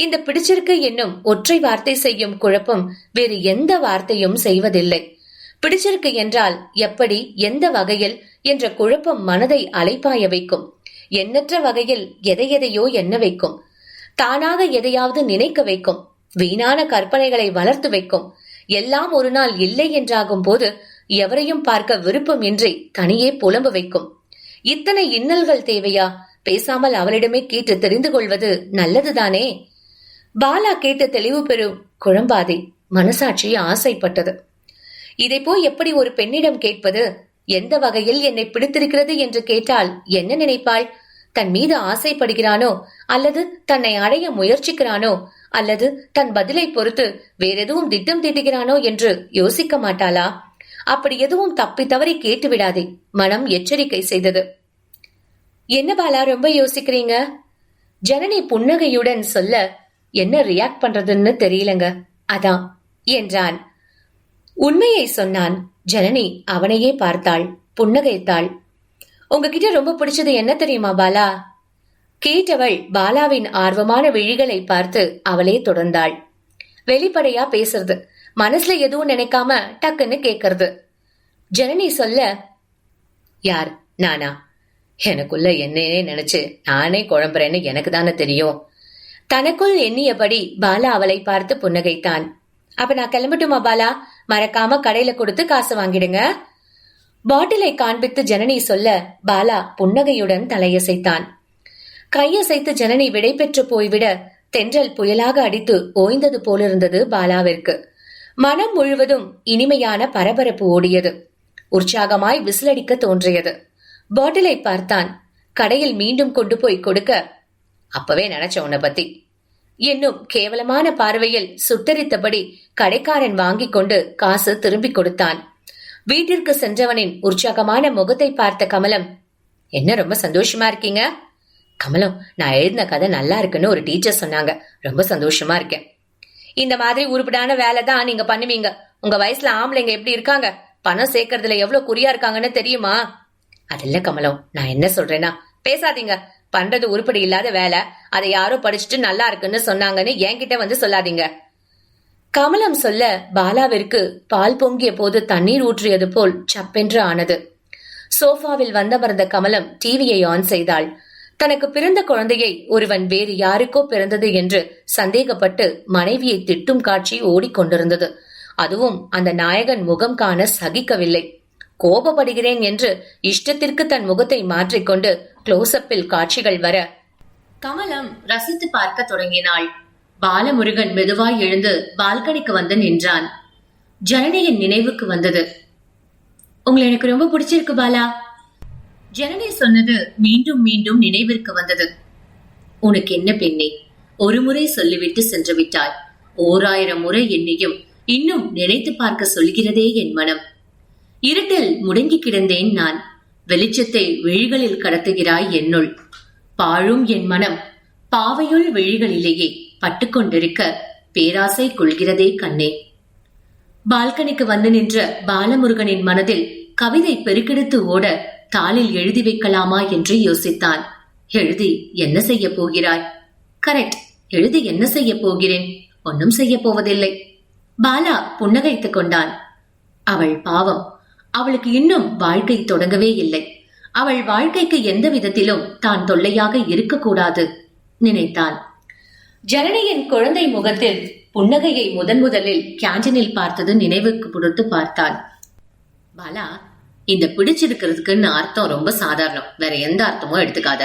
இந்த பிடிச்சிருக்கு என்னும் ஒற்றை வார்த்தை செய்யும் குழப்பம் வேறு எந்த வார்த்தையும் செய்வதில்லை. பிடிச்சிருக்கு என்றால் எப்படி, எந்த வகையில் என்ற குழப்பம் மனதை அலைப்பாய வைக்கும். எண்ணற்ற வகையில் எதையெதையோ எண்ண வைக்கும். தானாக எதையாவது நினைக்க வைக்கும். வீணான கற்பனைகளை வளர்த்து வைக்கும். எல்லாம் ஒரு நாள் இல்லை என்றாகும் போது எவரையும் பார்க்க விருப்பம் இன்றி தனியே புலம்ப வைக்கும். இத்தனை இன்னல்கள் தேவையா? பேசாமல் அவளிடமே கேட்டு தெரிந்து கொள்வது நல்லதுதானே. பாலா கேட்டு தெளிவு பெறும் குழம்பாதே. மனசாட்சி ஆசைப்பட்டது. இதை போய் எப்படி ஒரு பெண்ணிடம் கேட்பது? எந்த வகையில் என்னை பிடித்திருக்கிறது என்று கேட்டால் என்ன நினைப்பாள்? தன் மீது ஆசைப்படுகிறானோ, அல்லது தன்னை அடைய முயற்சிக்கிறானோ, அல்லது தன் பதிலை பொறுத்து வேறெதுவும் திட்டம் தீட்டுகிறானோ என்று யோசிக்க மாட்டாளா? அப்படி எதுவும் தப்பி தவறி கேட்டு விடாதே, மனம் எச்சரிக்கை செய்தது. என்ன பாலா, ரொம்ப யோசிக்கிறீங்க? ஜனனி புன்னகையுடன் சொல்ல, என்ன ரியாக்ட் பண்றதுன்னு தெரியலங்க, அதான் என்றான். உண்மையை சொன்னான். ஜனனி அவனையே பார்த்தாள், புன்னகைத்தாள். உங்ககிட்ட ரொம்ப பிடிச்சது என்ன தெரியுமா பாலா? கேட்டவள் பாலாவின் ஆர்வமான விழிகளை பார்த்து அவளே தொடர்ந்தாள். வெளிப்படையா பேசுறது, மனசுல எதுவும் நினைக்காம டக்குன்னு கேக்குறது. ஜனனி சொல்ல, யார் நானா? எனக்குள்ள என்னையே நினைச்சு நானே குழம்புறேன்னு எனக்கு தானே தெரியும். தனக்குள் எண்ணியபடி பாலா அவளை பார்த்து புன்னகைத்தான். அப்ப நான் கிளம்பட்டுமா பாலா? மறக்காம கடையில கொடுத்து காசு வாங்கிடுங்க. பாட்டிலை காண்பித்து ஜனனி சொல்ல பாலா புன்னகையுடன் தலையசைத்தான். கையசைத்து ஜனனி விடை பெற்று போய்விட தென்றல் புயலாக அடித்து ஓய்ந்தது போலிருந்தது பாலாவிற்கு. மனம் முழுவதும் இனிமையான பரபரப்பு ஓடியது. உற்சாகமாய் விசிலடிக்க தோன்றியது. பாட்டிலை பார்த்தான். கடையில் மீண்டும் கொண்டு போய் கொடுக்க, அப்பவே நினைச்ச உன்னை பத்தி என்னும் கேவலமான பார்வையில் சுட்டரித்தபடி கடைக்காரன் வாங்கிக் கொண்டு காசு திரும்பி கொடுத்தான். வீட்டிற்கு சென்றவனின் உற்சாகமான முகத்தை பார்த்த கமலம், என்ன ரொம்ப சந்தோஷமா இருக்கீங்க? கமலம், நான் எழுதின கதை நல்லா இருக்குன்னு ஒரு டீச்சர் சொன்னாங்க. ரொம்ப சந்தோஷமா இருக்கேன். இந்த மாதிரி உருப்படான வேலை தான் நீங்க பண்ணுவீங்க. உங்க வயசுல ஆம்பளைங்க எப்படி இருக்காங்க, பணம் சேர்க்கறதுல எவ்வளவு குறியா இருக்காங்கன்னு தெரியுமா? அது இல்ல கமலம், நான் என்ன சொல்றேன்னா, பேசாதீங்க. பண்றது உருப்படி இல்லாத வேலை, அதை யாரோ படிச்சுட்டு நல்லா இருக்குன்னு சொன்னாங்கன்னு என்கிட்ட வந்து சொல்லாதீங்க. கமலம் சொல்ல பாலாவிற்கு பால் பொங்கிய போது தண்ணீர் ஊற்றியது போல் சப்பென்று ஆனது. சோஃபாவில் வந்தமர்ந்த கமலம் டிவியை ஆன் செய்தாள். தனக்கு பிறந்த குழந்தையை ஒருவன் வேறு யாருக்கோ பிறந்தது என்று சந்தேகப்பட்டு மனைவியை திட்டும் காட்சி ஓடிக்கொண்டிருந்தது. அதுவும் அந்த நாயகன் முகம் காண சகிக்கவில்லை. கோபப்படுகிறேன் என்று இஷ்டத்திற்கு தன் முகத்தை மாற்றிக்கொண்டு க்ளோஸ்அப்பில் காட்சிகள் வர கமலம் ரசித்து பார்க்க தொடங்கினாள். பாலமுருகன் மெதுவாய் எழுந்து பால்கனிக்கு வந்து நின்றான். ஜனனியின் நினைவுக்கு வந்தது. உங்களை எனக்கு ரொம்ப பிடிச்சிருக்கு பாலா. ஜனனி சொன்னது மீண்டும் மீண்டும் நினைவிற்கு வந்தது. உனக்கு என்ன பெண்ணே, ஒரு முறை சொல்லிவிட்டு சென்று விட்டாய். 1000 முறை என்னையும் இன்னும் நினைத்து பார்க்க சொல்கிறதே என் மனம். இருட்டில் முடங்கி கிடந்தேன் நான். வெளிச்சத்தை விழிகளில் கடத்துகிறாய் என்னுள். பாழும் என் மனம் பாவையுள் விழிகளிலேயே பட்டுக்கொண்டிருக்க பேராசை கொள்கிறதே கண்ணே. பால்கனிக்கு வந்து நின்ற பாலமுருகனின் மனதில் கவிதை பெருக்கெடுத்து ஓட தாளில் எழுதி வைக்கலாமா என்று யோசித்தான். எழுதி என்ன செய்ய போகிறாய்? கரெக்ட், எழுதி என்ன செய்ய போகிறேன்? ஒன்னும் செய்ய போவதில்லை. பாலா புன்னகைத்துக் கொண்டான். அவள் பாவம், அவளுக்கு இன்னும் வாழ்க்கை தொடங்கவே இல்லை. அவள் வாழ்க்கைக்கு எந்த விதத்திலும் தான் தொல்லையாக இருக்கக்கூடாது நினைத்தான். ஜனனியின் குழந்தை முகத்தில் புன்னகையை முதலில் கேண்டீனில் பார்த்தது நினைவுக்கு கொடுத்து பார்த்தான். பாலா, இந்த பிடிச்சிருக்கிறதுக்குன்னு அர்த்தம் ரொம்ப சாதாரணம், வேற எந்த அர்த்தமும் எடுத்துக்காத.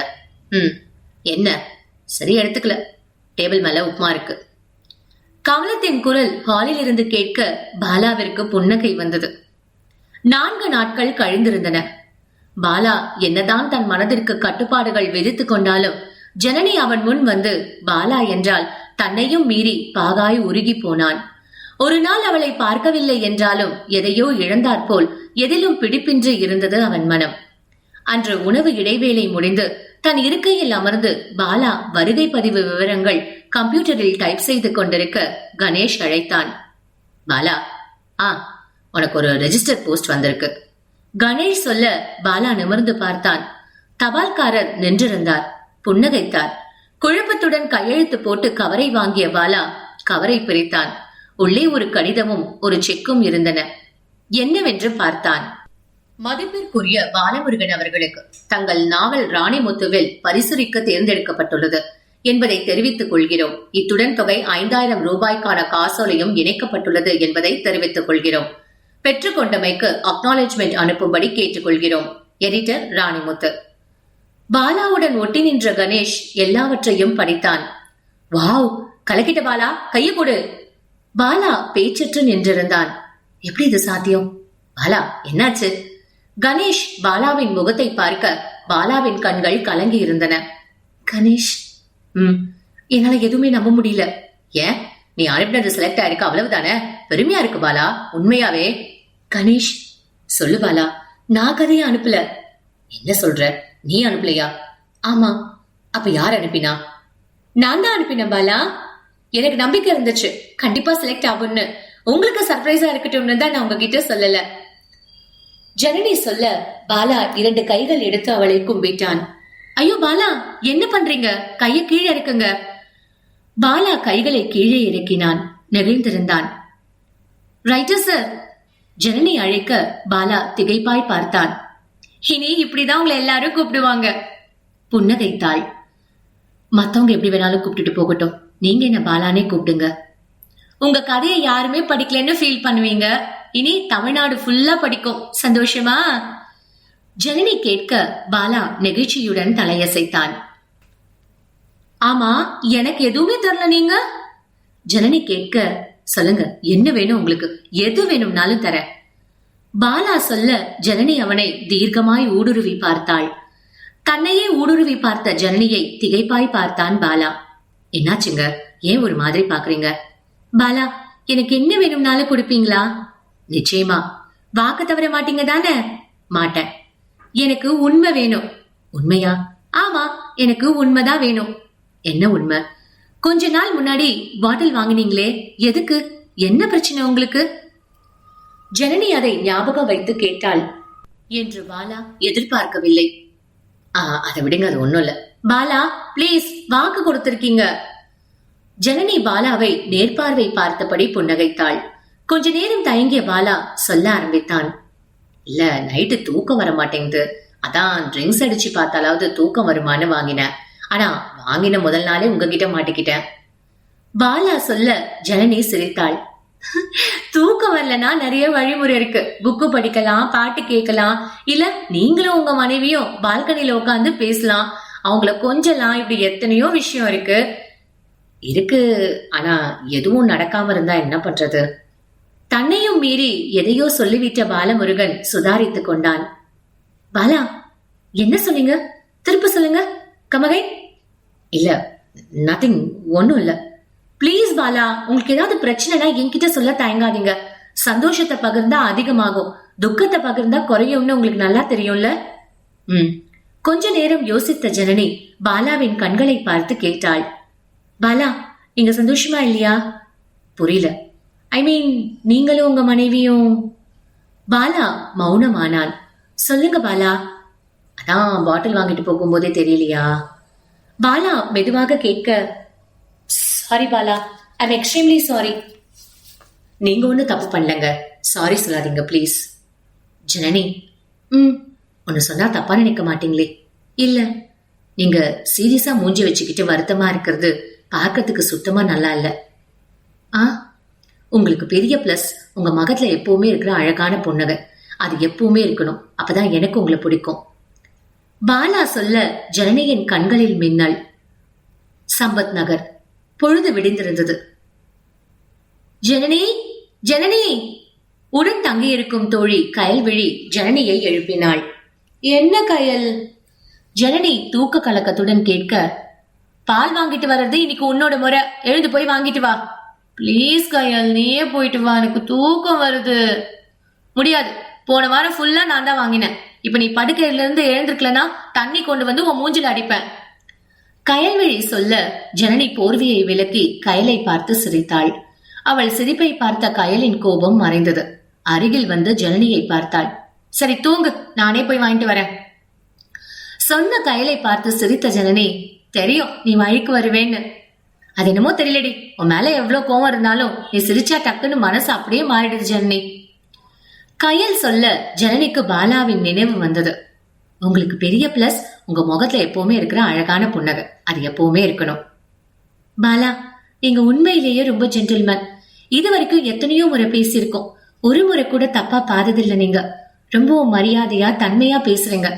என்ன? சரி, எடுத்துக்கல. டேபிள் மேல உப்புமா இருக்கு. கமலத்தின் குரல் ஹாலில் இருந்து கேட்க பாலாவிற்கு புன்னகை வந்தது. 4 நாட்கள் கழிந்திருந்தன. பாலா என்னதான் தன் மனதிற்கு கட்டுப்பாடுகள் விதித்துக் கொண்டாலும் ஜனனி அவன் முன் வந்து பாலா என்றால் தன்னையும் மீறி பாகாய் உருகி போனான். ஒரு நாள் அவளை பார்க்கவில்லை என்றாலும் எதையோ இழந்தாற்போல் எதிலும் பிடிப்பின்றி இருந்தது அவன் மனம். அன்று உணவு இடைவேளை முடிந்து தன் இருக்கையில் அமர்ந்து பாலா வருகை பதிவு விவரங்கள் கம்ப்யூட்டரில் டைப் செய்து கொண்டிருக்க கணேஷ் அழைத்தான். பாலா, உனக்கு ஒரு ரெஜிஸ்டர் போஸ்ட் வந்திருக்கு. கணேஷ் சொல்ல பாலா நிமிர்ந்து பார்த்தான். தபால்காரர் நின்றிருந்தார். புன்னகைத்தார். குழப்பத்துடன் கையெழுத்து போட்டு கவரை வாங்கிய பாலா கவரை பிரித்தான். உள்ளே ஒரு கடிதமும் ஒரு செக்கும் இருந்தன. என்னவென்று பார்த்தான். மதிப்பிற்குரிய பாலமுருகன் அவர்களுக்கு தங்கள் நாவல் ராணிமுத்துவில் பரிசுரிக்க தேர்ந்தெடுக்கப்பட்டுள்ளது என்பதை தெரிவித்துக் கொள்கிறோம். இத்துடன் தொகை 5000 ரூபாய்க்கான காசோலையும் இணைக்கப்பட்டுள்ளது என்பதை தெரிவித்துக் கொள்கிறோம். பெற்றுக்கொண்டமைக்கு அக்னாலஜ்மெண்ட் அனுப்பும்படி கேட்டுக்கொள்கிறோம். எடிட்டர் ராணிமுத்து. பாலாவுடன் ஒட்டி நின்ற கணேஷ் எல்லாவற்றையும் படித்தான். வாவ், கலக்கிட்ட பாலா, கைய கொடு. பாலா பேச்சற்று நின்றிருந்தான். எப்படி இது சாத்தியம்? பாலா, என்னாச்சு? கணேஷ் பாலாவின் முகத்தை பார்க்க பாலாவின் கண்கள் கலங்கி இருந்தன. கணேஷ், என்னால எதுவுமே நம்ப முடியல. ஏன்? நீ அனுப்பினது செலக்ட் ஆயிருக்கு, அவ்வளவுதானே? பெருமையா இருக்கு பாலா, உண்மையாவே. கணேஷ், சொல்லு பாலா, நான் கதையை அனுப்பல. என்ன சொல்ற? நீ அனுப்பலையா? ஆமா. அப்ப யார் அனுப்பினா? நான் தான் அனுப்பினேன் பாலா. எனக்கு நம்பிக்கை இருந்துச்சு கண்டிப்பா செலக்ட் ஆகும்னு. உங்களுக்கு சர்ப்ரைஸா இருக்கட்டும்னு தான் நான் உங்ககிட்ட சொல்லல. ஜனனி சொல்ல பாலா 2 கைகள் எடுத்து அவளை கும்பிட்டான். ஐயோ பாலா, என்ன பண்றீங்க? கைய கீழே இறக்குங்க. பாலா கைகளை கீழே இறக்கினான். நெகிழ்ந்திருந்தான். Writer sir. ஜனனி அழைக்க பாலா திகைப்பாய் பார்த்தான். இனி இப்படிதான் உங்களை எல்லாரும் கூப்பிடுவாங்க. புன்னகைத்தாள். மத்தவங்க எப்படி வேணாலும் கூப்பிட்டுட்டு போகட்டும், நீங்க என்ன பாலானே கூப்பிடுங்க. உங்க கதையை யாருமே படிக்கலன்னு ஃபீல் பண்ணுவீங்க. இனி தமிழ்நாடு ஃபுல்லா படிக்கும். சந்தோஷமா? ஜனனி கேட்க பாலா நெகிழ்ச்சியுடன் தலையசைத்தான். ஆமா, எனக்கு எதுவுமே தெரியல. நீங்க? ஜனனி கேட்க, சொல்லுங்க, என்ன வேணும் உங்களுக்கு? எது வேணும்னாலும் தர. பாலா சொல்ல ஜனனி அவனை தீர்க்கமாய் ஊடுருவி பார்த்தாள். தன்னையே ஊடுருவி பார்த்த ஜனனியை திகைப்பாய் பார்த்தான் பாலா. என்னாச்சுங்க, ஏன் ஒரு மாதிரி பாக்குறீங்க? பாலா, எனக்கு என்ன வேணும்னாலும் கொடுப்பீங்களா? நிச்சயமா. வாக்கு தவற மாட்டீங்க தானே? மாட்டேன். எனக்கு உண்மை வேணும். உண்மையா? ஆமா, எனக்கு உண்மைதான் வேணும். என்ன உண்மை? கொஞ்ச நாள் முன்னாடி பாட்டில் வாங்கினீங்களே, எதுக்கு? என்ன பிரச்சனை உங்களுக்கு? ஜனனி அதை ஞாபகம் வைத்து கேட்டாள். என்று பாலா எதிர்பார்க்கவில்லை. அதை விடுங்க, அது ஒண்ணும் இல்ல. பாலா பிளீஸ், வாக்கு கொடுத்திருக்கீங்க. ஜனனி பாலாவை நேர்பார்வை பார்த்தபடி புன்னகைத்தாள். கொஞ்ச நேரம் தயங்கிய பாலா சொல்ல ஆரம்பித்தான். இல்ல, நைட்டு தூக்கம் வர மாட்டேங்குது, அதான் ட்ரிங்க்ஸ் அடிச்சு பார்த்தாலாவது தூக்கம் வருமானு வாங்கினேன். ஆனா வாங்கின முதல் நாளே உங்ககிட்ட மாட்டிக்கிட்டேன். பாலா சொல்ல ஜனனி சிரித்தாள். தூக்கம் வரலன்னா நிறைய வழிமுறை இருக்கு. புக்கு படிக்கலாம், பாட்டு கேட்கலாம், இல்ல நீங்களும் உங்க மனைவியும் பால்கனில உட்காந்து பேசலாம், அவங்கள கொஞ்சலாம், இப்படி எத்தனையோ விஷயம் இருக்கு. ஆனா எதுவும் நடக்காம இருந்தா என்ன பண்றது? தன்னையும் மீறி எதையோ சொல்லிவிட்ட பாலமுருகன் சுதாரித்துக் கொண்டான். பாலா, என்ன சொன்னீங்க? திருப்ப சொல்லுங்க. கமகை. இல்ல, நத்திங், ஒன்னும் இல்ல. பிளீஸ் பாலா, உங்களுக்கு ஏதாவது பிரச்சனைனா என்கிட்ட சொல்ல தயங்காதீங்க. சந்தோஷத்தை பகிர்ந்தா அதிகமாகும், துக்கத்தை பகிர்ந்தா குறையும்னு உங்களுக்கு நல்லா தெரியும்ல. கொஞ்ச நேரம் யோசித்த ஜனனி பாலாவின் கண்களை பார்த்து கேட்டாள். பாலா, நீங்க சந்தோஷமா இல்லையா? புரியல. ஐ மீன், நீங்களும் உங்க மனைவியும்? பாலா மௌனமானான். சொல்லுங்க பாலா. அதான் பாட்டில் வாங்கிட்டு போகும்போதே தெரியலையா? பாலா மெதுவாக கேட்க, sorry Bala, I'm extremely sorry. நீங்க ஒன்னும் தப்பு பண்ணலங்க, சாரி சொல்லாதீங்க பிளீஸ். ஜனனி, ஒன்னு சொன்னா தப்பா நினைக்க மாட்டீங்களே? இல்ல, நீங்க சீரியஸா மூஞ்சி வச்சுக்கிட்டு வருத்தமா இருக்கிறது பார்க்கறதுக்கு சுத்தமா நல்லா இல்ல. உங்களுக்கு பெரிய பிளஸ் உங்க மகத்துல எப்பவுமே இருக்கிற அழகான பொண்ணுங்க, அது எப்பவுமே இருக்கணும், அப்பதான் எனக்கு உங்களை பிடிக்கும். பாலா சொல்ல ஜனனியின் கண்களில் மின்னல். சம்பத் நகர். பொழுது விடிந்திருந்தது. ஜனனி, ஜனனி! உடன் தங்கியிருக்கும் தோழி கயல்விழி ஜனனியை எழுப்பினாள். என்ன கயல்? ஜனனி தூக்க கலக்கத்துடன் கேட்க, பால் வாங்கிட்டு வர்றது இன்னைக்கு உன்னோட முறை, எழுந்து போய் வாங்கிட்டு வா. பிளீஸ் கயல், நீயே போயிட்டு வா, எனக்கு தூக்கம் வருது. முடியாது, போன வாரம் ஃபுல்லா நான் தான் வாங்கினேன். இப்ப நீ படுக்கையில இருந்து எழுந்திருக்கலனா தண்ணி கொண்டு வந்து உன் மூஞ்சில அடிப்பேன். கயல்விழி சொல்ல ஜனனி போர்வையை விலக்கி கயலை பார்த்து சிரித்தாள். அவள் சிரிப்பை பார்த்த கயலின் கோபம் மறைந்தது. அருகில் வந்து ஜனனியை பார்த்தாள். சரி தூங்கு, நானே போய் வாங்கிட்டு வரேன். சொன்ன கயலை பார்த்து சிரித்த ஜனனி, தெரியும் நீ வழிக்கு வருவேன்னு. அது என்னமோ தெரியலடி, உன் மேல எவ்வளவு கோவம் இருந்தாலும் நீ சிரிச்சா டக்குன்னு மனசு அப்படியே மாறிடுது ஜனனி. கயல் சொல்ல ஜனனிக்கு பாலாவின் நினைவு வந்தது. உங்களுக்கு பெரிய பிளஸ் உங்க முகத்துல எப்பவுமே இருக்கிற அழகான புன்னகை, அது எப்பவுமே இருக்கணும். பாலா, நீங்க உண்மையிலேயே ரொம்ப ஜென்டில்மேன். இது வரைக்கும் எத்தனையோ முறை பேசியிருக்கோம், ஒரு முறை கூட தப்பா பார்த்ததில்லை. நீங்க ரொம்பவும் மரியாதையா தன்மையா பேசுறீங்க.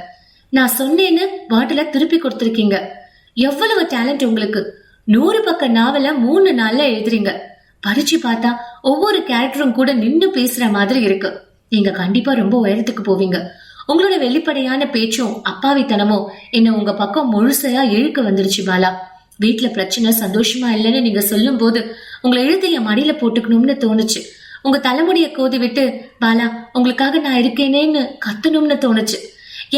நான் சொன்னேன்னு பாட்டில திருப்பி கொடுத்திருக்கீங்க. எவ்வளவு டேலண்ட் உங்களுக்கு! 100 பக்க நாவல 3 நாள்ல எழுதுறீங்க. படிச்சு பார்த்தா ஒவ்வொரு கேரக்டரும் கூட நின்று பேசுற மாதிரி இருக்கு. நீங்க கண்டிப்பா ரொம்ப உயரத்துக்கு போவீங்க. உங்களோட வெளிப்படையான பேச்சும் அப்பாவித்தனமும் என்ன உங்க பக்கம் முழுசையா இழுக்க வந்துருச்சு பாலா. வீட்டுல பிரச்சனை சந்தோஷமா இல்லைன்னு நீங்க சொல்லும் போது உங்களை எழுதி என் மடியில போட்டுக்கணும்னு தோணுச்சு. உங்க தலைமுடிய கோதி விட்டு பாலா உங்களுக்காக நான் இருக்கேனேன்னு கத்தணும்னு தோணுச்சு.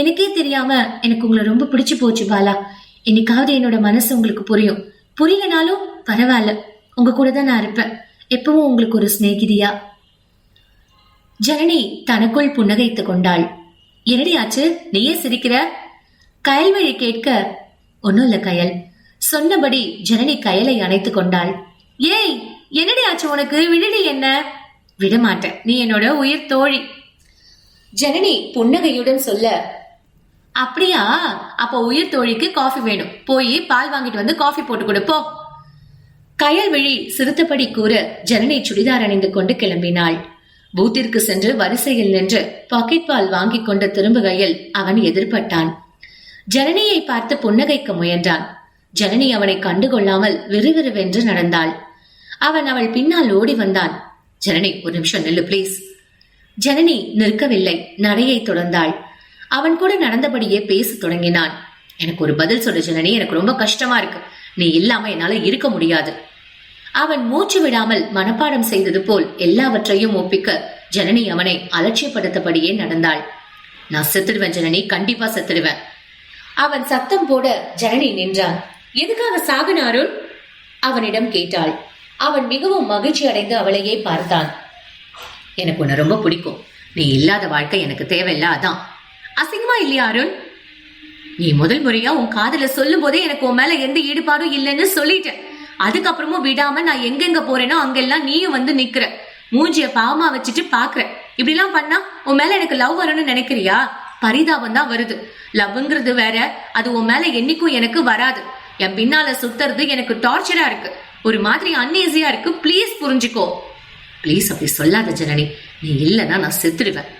எனக்கே தெரியாம எனக்கு உங்களை ரொம்ப பிடிச்சு போச்சு பாலா. என்னைக்காவது என்னோட மனசு உங்களுக்கு புரியும். புரியலனாலும் பரவாயில்ல, உங்க கூட தான் நான் இருப்பேன், எப்பவும் உங்களுக்கு ஒரு சிநேகிதியா. ஜனனி தனக்குள் புன்னகைத்துக் கொண்டாள். என்னடி ஆச்சு, நீயே சிரிக்கிற? கயல்வழி கேட்க, ஒன்னும் இல்ல கயல். சொன்னபடி ஜனனி கயலை அணைத்துக் கொண்டாள். ஏய், என்னடி ஆச்சு உனக்கு? விடுடி. என்ன விடமாட்டேன், நீ என்னோட உயிர் தோழி. ஜனனி புன்னகையுடன் சொல்ல, அப்படியா? அப்ப உயிர் தோழிக்கு காஃபி வேணும், போய் பால் வாங்கிட்டு வந்து காஃபி போட்டு கொடுப்போ. கயல்விழி சிறுத்தபடி கூற ஜனனி சுடிதார் அணிந்து கொண்டு கிளம்பினாள். பூத்திற்கு சென்று வரிசையில் நின்று பாக்கெட் பால் வாங்கிக் கொண்டு திரும்புகையில் அவன் எதிர்பட்டான். ஜனனியை பார்த்து புன்னகைக்க முயன்றான். ஜனனி அவனை கண்டுகொள்ளாமல் விறுவிறுவென்று நடந்தாள். அவன் அவள் பின்னால் ஓடி வந்தான். ஜனனி, ஒரு நிமிஷம் நில்லு பிளீஸ். ஜனனி நிற்கவில்லை, நடையை தொடர்ந்தாள். அவன் கூட நடந்தபடியே பேச தொடங்கினான். எனக்கு ஒரு பதில் சொல்லு ஜனனி, எனக்கு ரொம்ப கஷ்டமா இருக்கு, நீ இல்லாம என்னால இருக்க முடியாது. அவன் மூச்சு விடாமல் மனப்பாடம் செய்தது போல் எல்லாவற்றையும் ஒப்பிக்க ஜனனி அவனை அலட்சியப்படுத்தபடியே நடந்தாள். நான் செத்துடுவேன் ஜனனி, கண்டிப்பா செத்துடுவேன். அவன் சத்தம் போட ஜனனி நின்றான். எதுக்காக சாகுன அருண்? அவனிடம் கேட்டாள். அவன் மிகவும் மகிழ்ச்சி அடைந்து அவளையே பார்த்தான். எனக்கு உன்னை ரொம்ப பிடிக்கும், நீ இல்லாத வாழ்க்கை எனக்கு தேவையில்ல, அதான். அசிங்கமா இல்லையா அருண்? நீ முதல் முறையா உன் காதல சொல்லும் போதே எனக்கு உன் மேல எந்த ஈடுபாடும் இல்லைன்னு சொல்லிட்டேன். அதுக்கப்புறமும் விடாம நான் எங்கெங்க போறேனோ அங்கெல்லாம் நீயும் வந்து நிக்கிற, மூஞ்சிய பாவமா வச்சுட்டு பாக்குற. இப்படி எல்லாம் பண்ணா உன் மேல எனக்கு லவ் வரும்னு நினைக்கிறியா? பரிதாபம் தான் வருது. லவ்ங்கிறது வேற, அது உன் மேல என்னைக்கும் எனக்கு வராது. என் பின்னால சுத்துறது எனக்கு டார்ச்சரா இருக்கு, ஒரு மாதிரி அன்ஈஸியா இருக்கு. பிளீஸ் புரிஞ்சுக்கோ. பிளீஸ் அப்படி சொல்லாத ஜனனி, நீ இல்லன்னா நான் செத்துடுவேன்.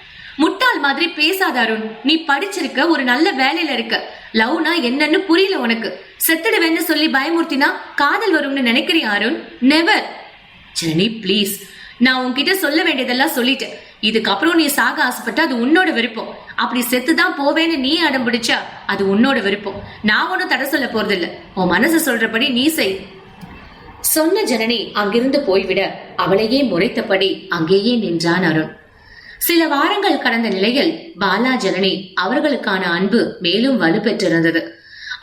முட்டாள் மாதிரி பேசாத அருண், நீ படிச்சிருக்க, ஒரு நல்ல வேலையில இருக்க. லவ்னா என்னன்னு புரியல உனக்கு. செத்துடுவேன்னு சொல்லி பயமுறுத்தினா காதல் வரும்னு நினைக்கிறியா அருண்? நெவர். ஜனனி பிளீஸ், நான் உன்கிட்ட சொல்ல வேண்டியதெல்லாம் சொல்லிட்டேன். இதுக்கப்புறம் நீ சாக ஆசைப்பட்ட அது உன்னோட விருப்பம். அப்படி செத்துதான் போவேன்னு நீ அடம் பிடிச்சா அது உன்னோட விருப்பம். நான் ஒன்னும் தடை சொல்ல போறது இல்ல, உன் மனசு சொல்றபடி நீ செய். சொன்ன ஜனனி அங்கிருந்து போய்விட அவளையே முறைத்தபடி அங்கேயே நின்றான் அருண். சில வாரங்கள் கடந்த நிலையில் பாலா ஜனனி அவர்களுக்கான அன்பு மேலும் வலுப்பெற்றிருந்தது.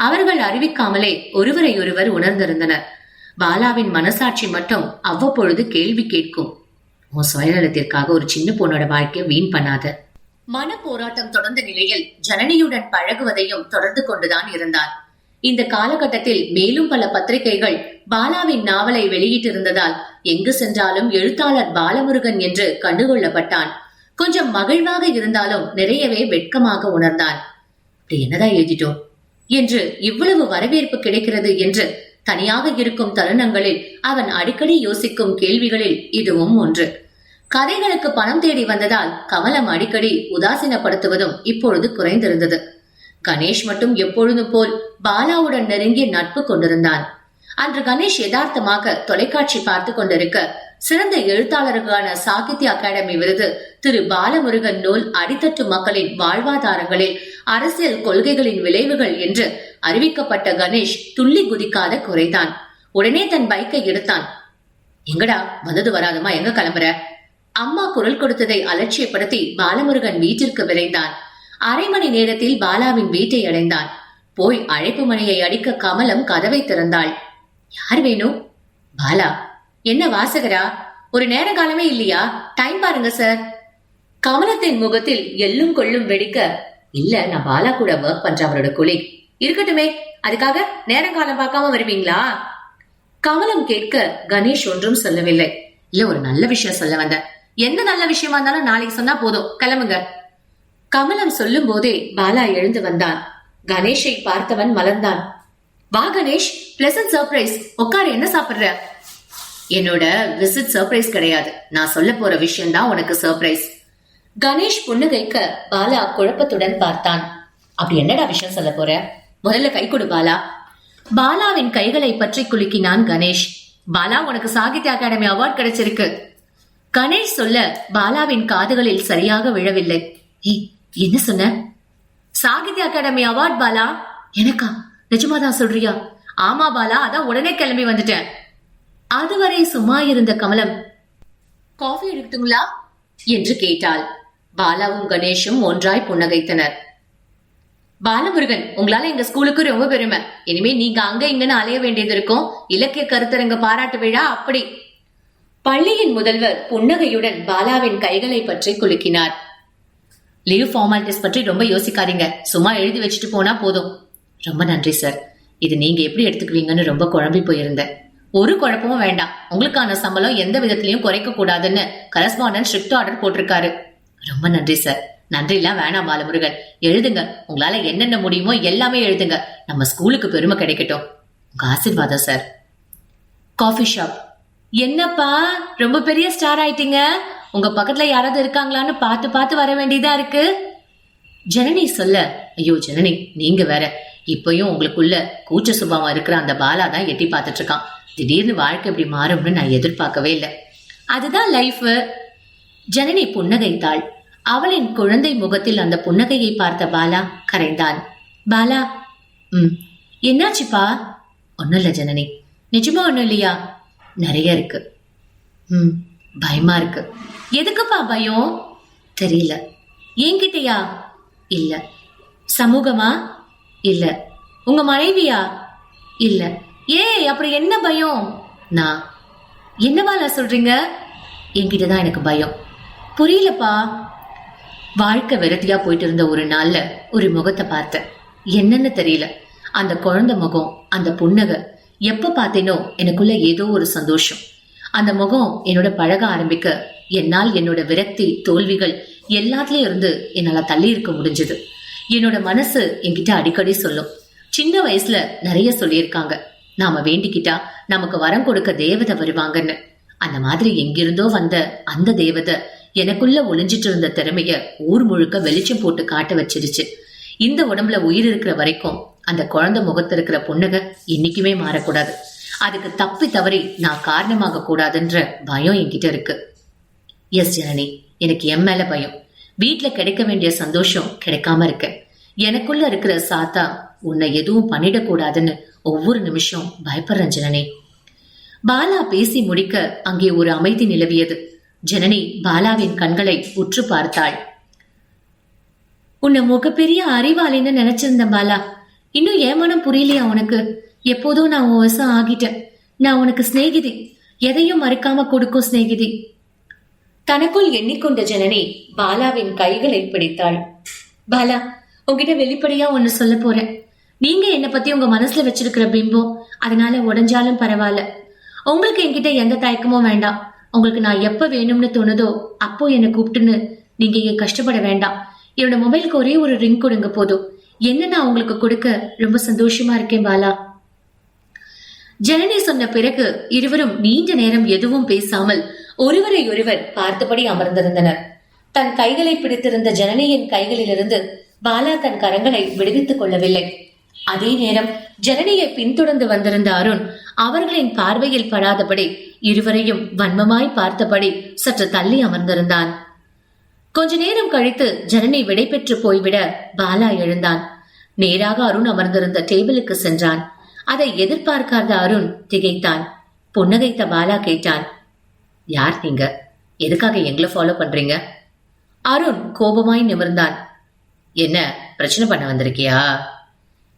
அவர்கள் அறிவிக்காமலே ஒருவரை ஒருவர் உணர்ந்திருந்தனர். பாலாவின் மனசாட்சி மட்டும் அவ்வப்பொழுது கேள்வி கேட்கும், உன் சுயநலத்திற்காக ஒரு சின்ன பொண்ணோட வாழ்க்கையை வீண் பண்ணாத. மன போராட்டம் தொடர்ந்த நிலையில் ஜனனியுடன் பழகுவதையும் தொடர்ந்து கொண்டுதான் இருந்தான். இந்த காலகட்டத்தில் மேலும் பல பத்திரிகைகள் பாலாவின் நாவலை வெளியிட்டிருந்ததால் எங்கு சென்றாலும் எழுத்தாளர் பாலமுருகன் என்று கண்டுகொள்ளப்பட்டான். கொஞ்சம் மகிழ்வாக இருந்தாலும் நிறையவே வெட்கமாக உணர்ந்தான். அப்படி என்னதான் எழுதிட்டோம் என்று இவ்வளவு வரவேற்பு கிடைக்கிறது என்று தனியாக இருக்கும் தருணங்களில் அவன் அடிக்கடி யோசிக்கும் கேள்விகளில் இதுவும் ஒன்று. கதைகளுக்கு பணம் தேடி வந்ததால் கமலம் அடிக்கடி உதாசீனப்படுத்துவதும் இப்பொழுது குறைந்திருந்தது. கணேஷ் மட்டும் எப்பொழுதும் போல் பாலாவுடன் நெருங்கிய நட்பு கொண்டிருந்தான். அன்று கணேஷ் யதார்த்தமாக தொலைக்காட்சி பார்த்து கொண்டிருக்க சிறந்த எழுத்தாளருக்கான சாகித்ய அகாடமி விருது திரு பாலமுருகன் நூல் அடித்தட்டு மக்களின் வாழ்வாதாரங்களில் அரசியல் கொள்கைகளின் விளைவுகள் என்று அறிவிக்கப்பட்ட கணேஷ் துள்ளி குதிக்காத குறைதான். உடனே தன் பைக்கை எடுத்தான். எங்கடா வந்தது வராதமா, எங்க கிளம்புற? அம்மா குரல் கொடுத்ததை அலட்சியப்படுத்தி பாலமுருகன் வீட்டிற்கு விரைந்தான். அரை மணி நேரத்தில் பாலாவின் வீட்டை அடைந்தான். போய் அழைப்பு மணியை அடிக்க கமலம் கதவை திறந்தாள். யார் வேணும்? பாலா. என்ன வாசகரா? ஒரு நேர காலமே இல்லையா? டைம் பாருங்க சார். கமலத்தின் முகத்தில் எள்ளும் கொள்ளும் வெடிக்க, இல்ல நான் பாலா கூட ஒர்க் பண்ற அவரோட கொலீக். இருக்கட்டுமே, அதுக்காக நேரம் காலம் பார்க்காம வருவீங்களா? கமலம் கேட்க கணேஷ் ஒன்றும் சொல்லவில்லை. இல்ல ஒரு நல்ல விஷயம் சொல்ல வந்த. எந்த நல்ல விஷயமா இருந்தாலும் நாளைக்கு சொன்னா போதும், கிளம்புங்க. கமலம் சொல்லும் போதே பாலா எழுந்து வந்தான். கணேஷை பார்த்தவன் மலர்ந்தான். வா கணேஷ், பிளசன்ட் சர்ப்ரைஸ். உட்காரு, என்ன சாப்பிடுற? என்னோட விசிட் சர்ப்ரைஸ் கிடையாது, நான் சொல்ல போற விஷயம் தான் உனக்கு சர்ப்ரைஸ். கணேஷ் புன்னகைக்க பாலா குழப்பத்துடன் பார்த்தான். அப்படி என்னடா விஷயம் சொல்ல போற? முதல்ல கை கொடு பாலா. பாலாவின் கைகளை பற்றி குலுக்கினான் கணேஷ். பாலா, உனக்கு சாகித்ய அகாடமி அவார்ட் கிடைச்சிருக்கு. கணேஷ் சொல்ல பாலாவின் காதுகளில் சரியாக விழவில்லை. என்ன சொன்ன? சாகித்ய அகாடமி அவார்ட் பாலா. எனக்கா? நிஜமாதான் சொல்றியா? ஆமா பாலா, அதான் உடனே கிளம்பி வந்துட்டேன். அதுவரை சும்மா இருந்த கமலம், காஃபி எடுத்துங்களா என்று கேட்டாள். பாலாவும் கணேஷும் ஒன்றாய் புன்னகைத்தனர். பாலமுருகன், உங்களால எங்க ஸ்கூலுக்கு ரொம்ப பெருமை. இனிமே நீங்க அங்க இங்கன்னு அலைய வேண்டியது இருக்கும். இலக்கிய கருத்தரங்க பாராட்டு விழா அப்படி. பள்ளியின் முதல்வர் புன்னகையுடன் பாலாவின் கைகளை பற்றி குலுக்கினார். லீவ் ஃபார்மாலிட்டிஸ் பற்றி ரொம்ப யோசிக்காதீங்க, சும்மா எழுதி வச்சுட்டு போனா போதும். ரொம்ப நன்றி சார், இது நீங்க எப்படி எடுத்துக்குவீங்கன்னு ரொம்ப குழம்பி போயிருந்தேன். ஒரு குழப்பமும் வேண்டாம். உங்களுக்கான சம்பளம் எந்த விதத்திலயும் குறைக்க கூடாதுன்னு கரஸ்பாண்டன்ட் ஸ்ட்ரிக்ட் ஆர்டர் போட்டிருக்காரு. ரொம்ப நன்றி சார். நன்றி எல்லாம் வேணாம் பாலமுருகன். எழுதுங்க, உங்களால என்னென்ன முடியுமோ எல்லாமே எழுதுங்க. நம்ம ஸ்கூலுக்கு பெருமை கிடைக்கட்டும். உங்க ஆசீர்வாதம் சார். Coffee shop. என்னப்பா ரொம்ப பெரிய ஸ்டார் ஆயிட்டீங்க. உங்க பக்கத்துல யாராவது இருக்காங்களான்னு பார்த்து பார்த்து வர வேண்டியதா இருக்கு. ஜனனி சொல்ல, ஐயோ ஜனனி நீங்க வேற, இப்பயும் உங்களுக்குள்ள கூச்ச சுபாவம் இருக்கிற அந்த பாலா தான் எட்டி பார்த்துட்டு இருக்கான். திடீர்னு வாழ்க்கை இப்படி மாறும்னு நான் எதிர்பார்க்கவே இல்லை. அதுதான் லைஃப். ஜனனி புன்னகைத்தாள். அவளின் குழந்தை முகத்தில் அந்த புன்னகையை பார்த்த பாலா கரைந்தான். பாலா, என்னாச்சுப்பா? ஒன்னும் இல்ல ஜனனி. நிஜமா ஒன்னும் இல்லையா? நிறைய இருக்கு. பயமா இருக்கு. எதுக்குப்பா பயம்? தெரியல. என்கிட்டயா? இல்ல. சமூகமா? இல்ல. உங்க மனைவியா? இல்ல. அப்படி என்ன பயம்? நான் என்னவால சொல்றீங்க? என்கிட்டதான் எனக்கு பயம். புரியலப்பா. வாழ்க்கை விரட்டியா போயிட்டு இருந்த ஒரு நாள்ல ஒரு முகத்தை பார்த்தேன். என்னன்னு தெரியல, அந்த குழந்தை முகம், அந்த புன்னகை எப்ப பார்த்தேனோ எனக்குள்ள ஏதோ ஒரு சந்தோஷம். அந்த முகம் என்னோட பழக ஆரம்பிக்க என்னால் என்னோட விரக்தி, தோல்விகள் எல்லாத்துலயும் இருந்து என்னால தள்ளி இருக்க முடிஞ்சது. என்னோட மனசு என்கிட்ட அடிக்கடி சொல்லும். சின்ன வயசுல நிறைய சொல்லியிருக்காங்க, நாம வேண்டிக்கிட்டா நமக்கு வரம் கொடுக்க தேவதை வருவாங்கன்னு. அந்த மாதிரி எங்கிருந்தோ வந்த அந்த தேவதை எனக்குள்ள ஒளிஞ்சிட்டு இருந்த திறமைய ஊர் முழுக்க வெளிச்சம் போட்டு காட்ட வச்சிருச்சு. இந்த உடம்புல உயிர் இருக்கிற வரைக்கும் அந்த குழந்தை முகத்துல இருக்கிற புன்னகை என்னைக்குமே மாறக்கூடாது. அதுக்கு தப்பி தவறி நான் காரணமாக கூடாதுன்ற பயம் என்கிட்ட இருக்கு. எஸ் ஜனனி, எனக்கு என் மேல பயம். வீட்டுல கிடைக்க வேண்டிய சந்தோஷம் கிடைக்காம இருக்க. எனக்குள்ள இருக்கிற சாத்தா உன்னை எதுவும் பண்ணிடக்கூடாதுன்னு ஒவ்வொரு நிமிஷம் பயப்படுறேன் ஜனனி. பாலா பேசி முடிக்க அங்கே ஒரு அமைதி நிலவியது. ஜனனி பாலாவின் கண்களை உற்று பார்த்தாள். உன்னை மிகப்பெரிய அறிவாளின்னு நினைச்சிருந்தேன் பாலா. இன்னும் ஏமானம் புரியலையா உனக்கு? எப்போதும் நான் உன் வசம் ஆகிட்டேன். நான் உனக்கு சிநேகிதி, எதையும் மறுக்காம கொடுக்கும் சிநேகிதி. தனக்குள் எண்ணிக்கொண்ட ஜனனி பாலாவின் கைகளை பிடித்தாள். பாலா, உங்ககிட்ட வெளிப்படையா ஒன்னு சொல்ல போறேன். நீங்க என்னை பத்தி உங்க மனசுல வச்சிருக்கிற பிம்பம், அதனால உடைஞ்சாலும் பரவாயில்ல. உங்களுக்கு என்கிட்ட எந்த தயக்கமும் வேண்டாம். உங்களுக்கு நான் எப்ப வேணும்னு தோணுதோ அப்போ என்னை கூப்பிட்டுன்னு நீங்க இங்க கஷ்டப்பட வேண்டாம். என்னோட மொபைலுக்கு ஒரே ஒரு ரிங் கொடுங்க போதும். என்ன நான் உங்களுக்கு கொடுக்க ரொம்ப சந்தோஷமா இருக்கேன் பாலா. ஜனனி சொன்ன பிறகு இருவரும் நீண்ட நேரம் எதுவும் பேசாமல் ஒருவரை ஒருவர் பார்த்தபடி அமர்ந்திருந்தனர். தன் கைகளை பிடித்திருந்த ஜனனியின் கைகளிலிருந்து பாலா தன் கரங்களை விடுவித்துக் கொள்ளவில்லை. அதே நேரம் ஜனனியை பின்தொடர்ந்து வந்திருந்த அருண் அவர்களின் பார்வையில் படாதபடி இருவரையும் வன்மமாய் பார்த்தபடி சற்று தள்ளி அமர்ந்திருந்தான். கொஞ்ச நேரம் கழித்து ஜனனி விடை பெற்று போய்விட பாலா எழுந்தான். நேராக அருண் அமர்ந்திருந்த டேபிளுக்கு சென்றான். அதை எதிர்பார்க்காத அருண் திகைத்தான். புன்னகைத்த பாலா கேட்டான், யார் நீங்க? எதுக்காக எங்களை ஃபாலோ பண்றீங்க? அருண் கோபமாய் நிமிர்ந்தான். என்ன பிரச்சனை பண்ண வந்திருக்கியா?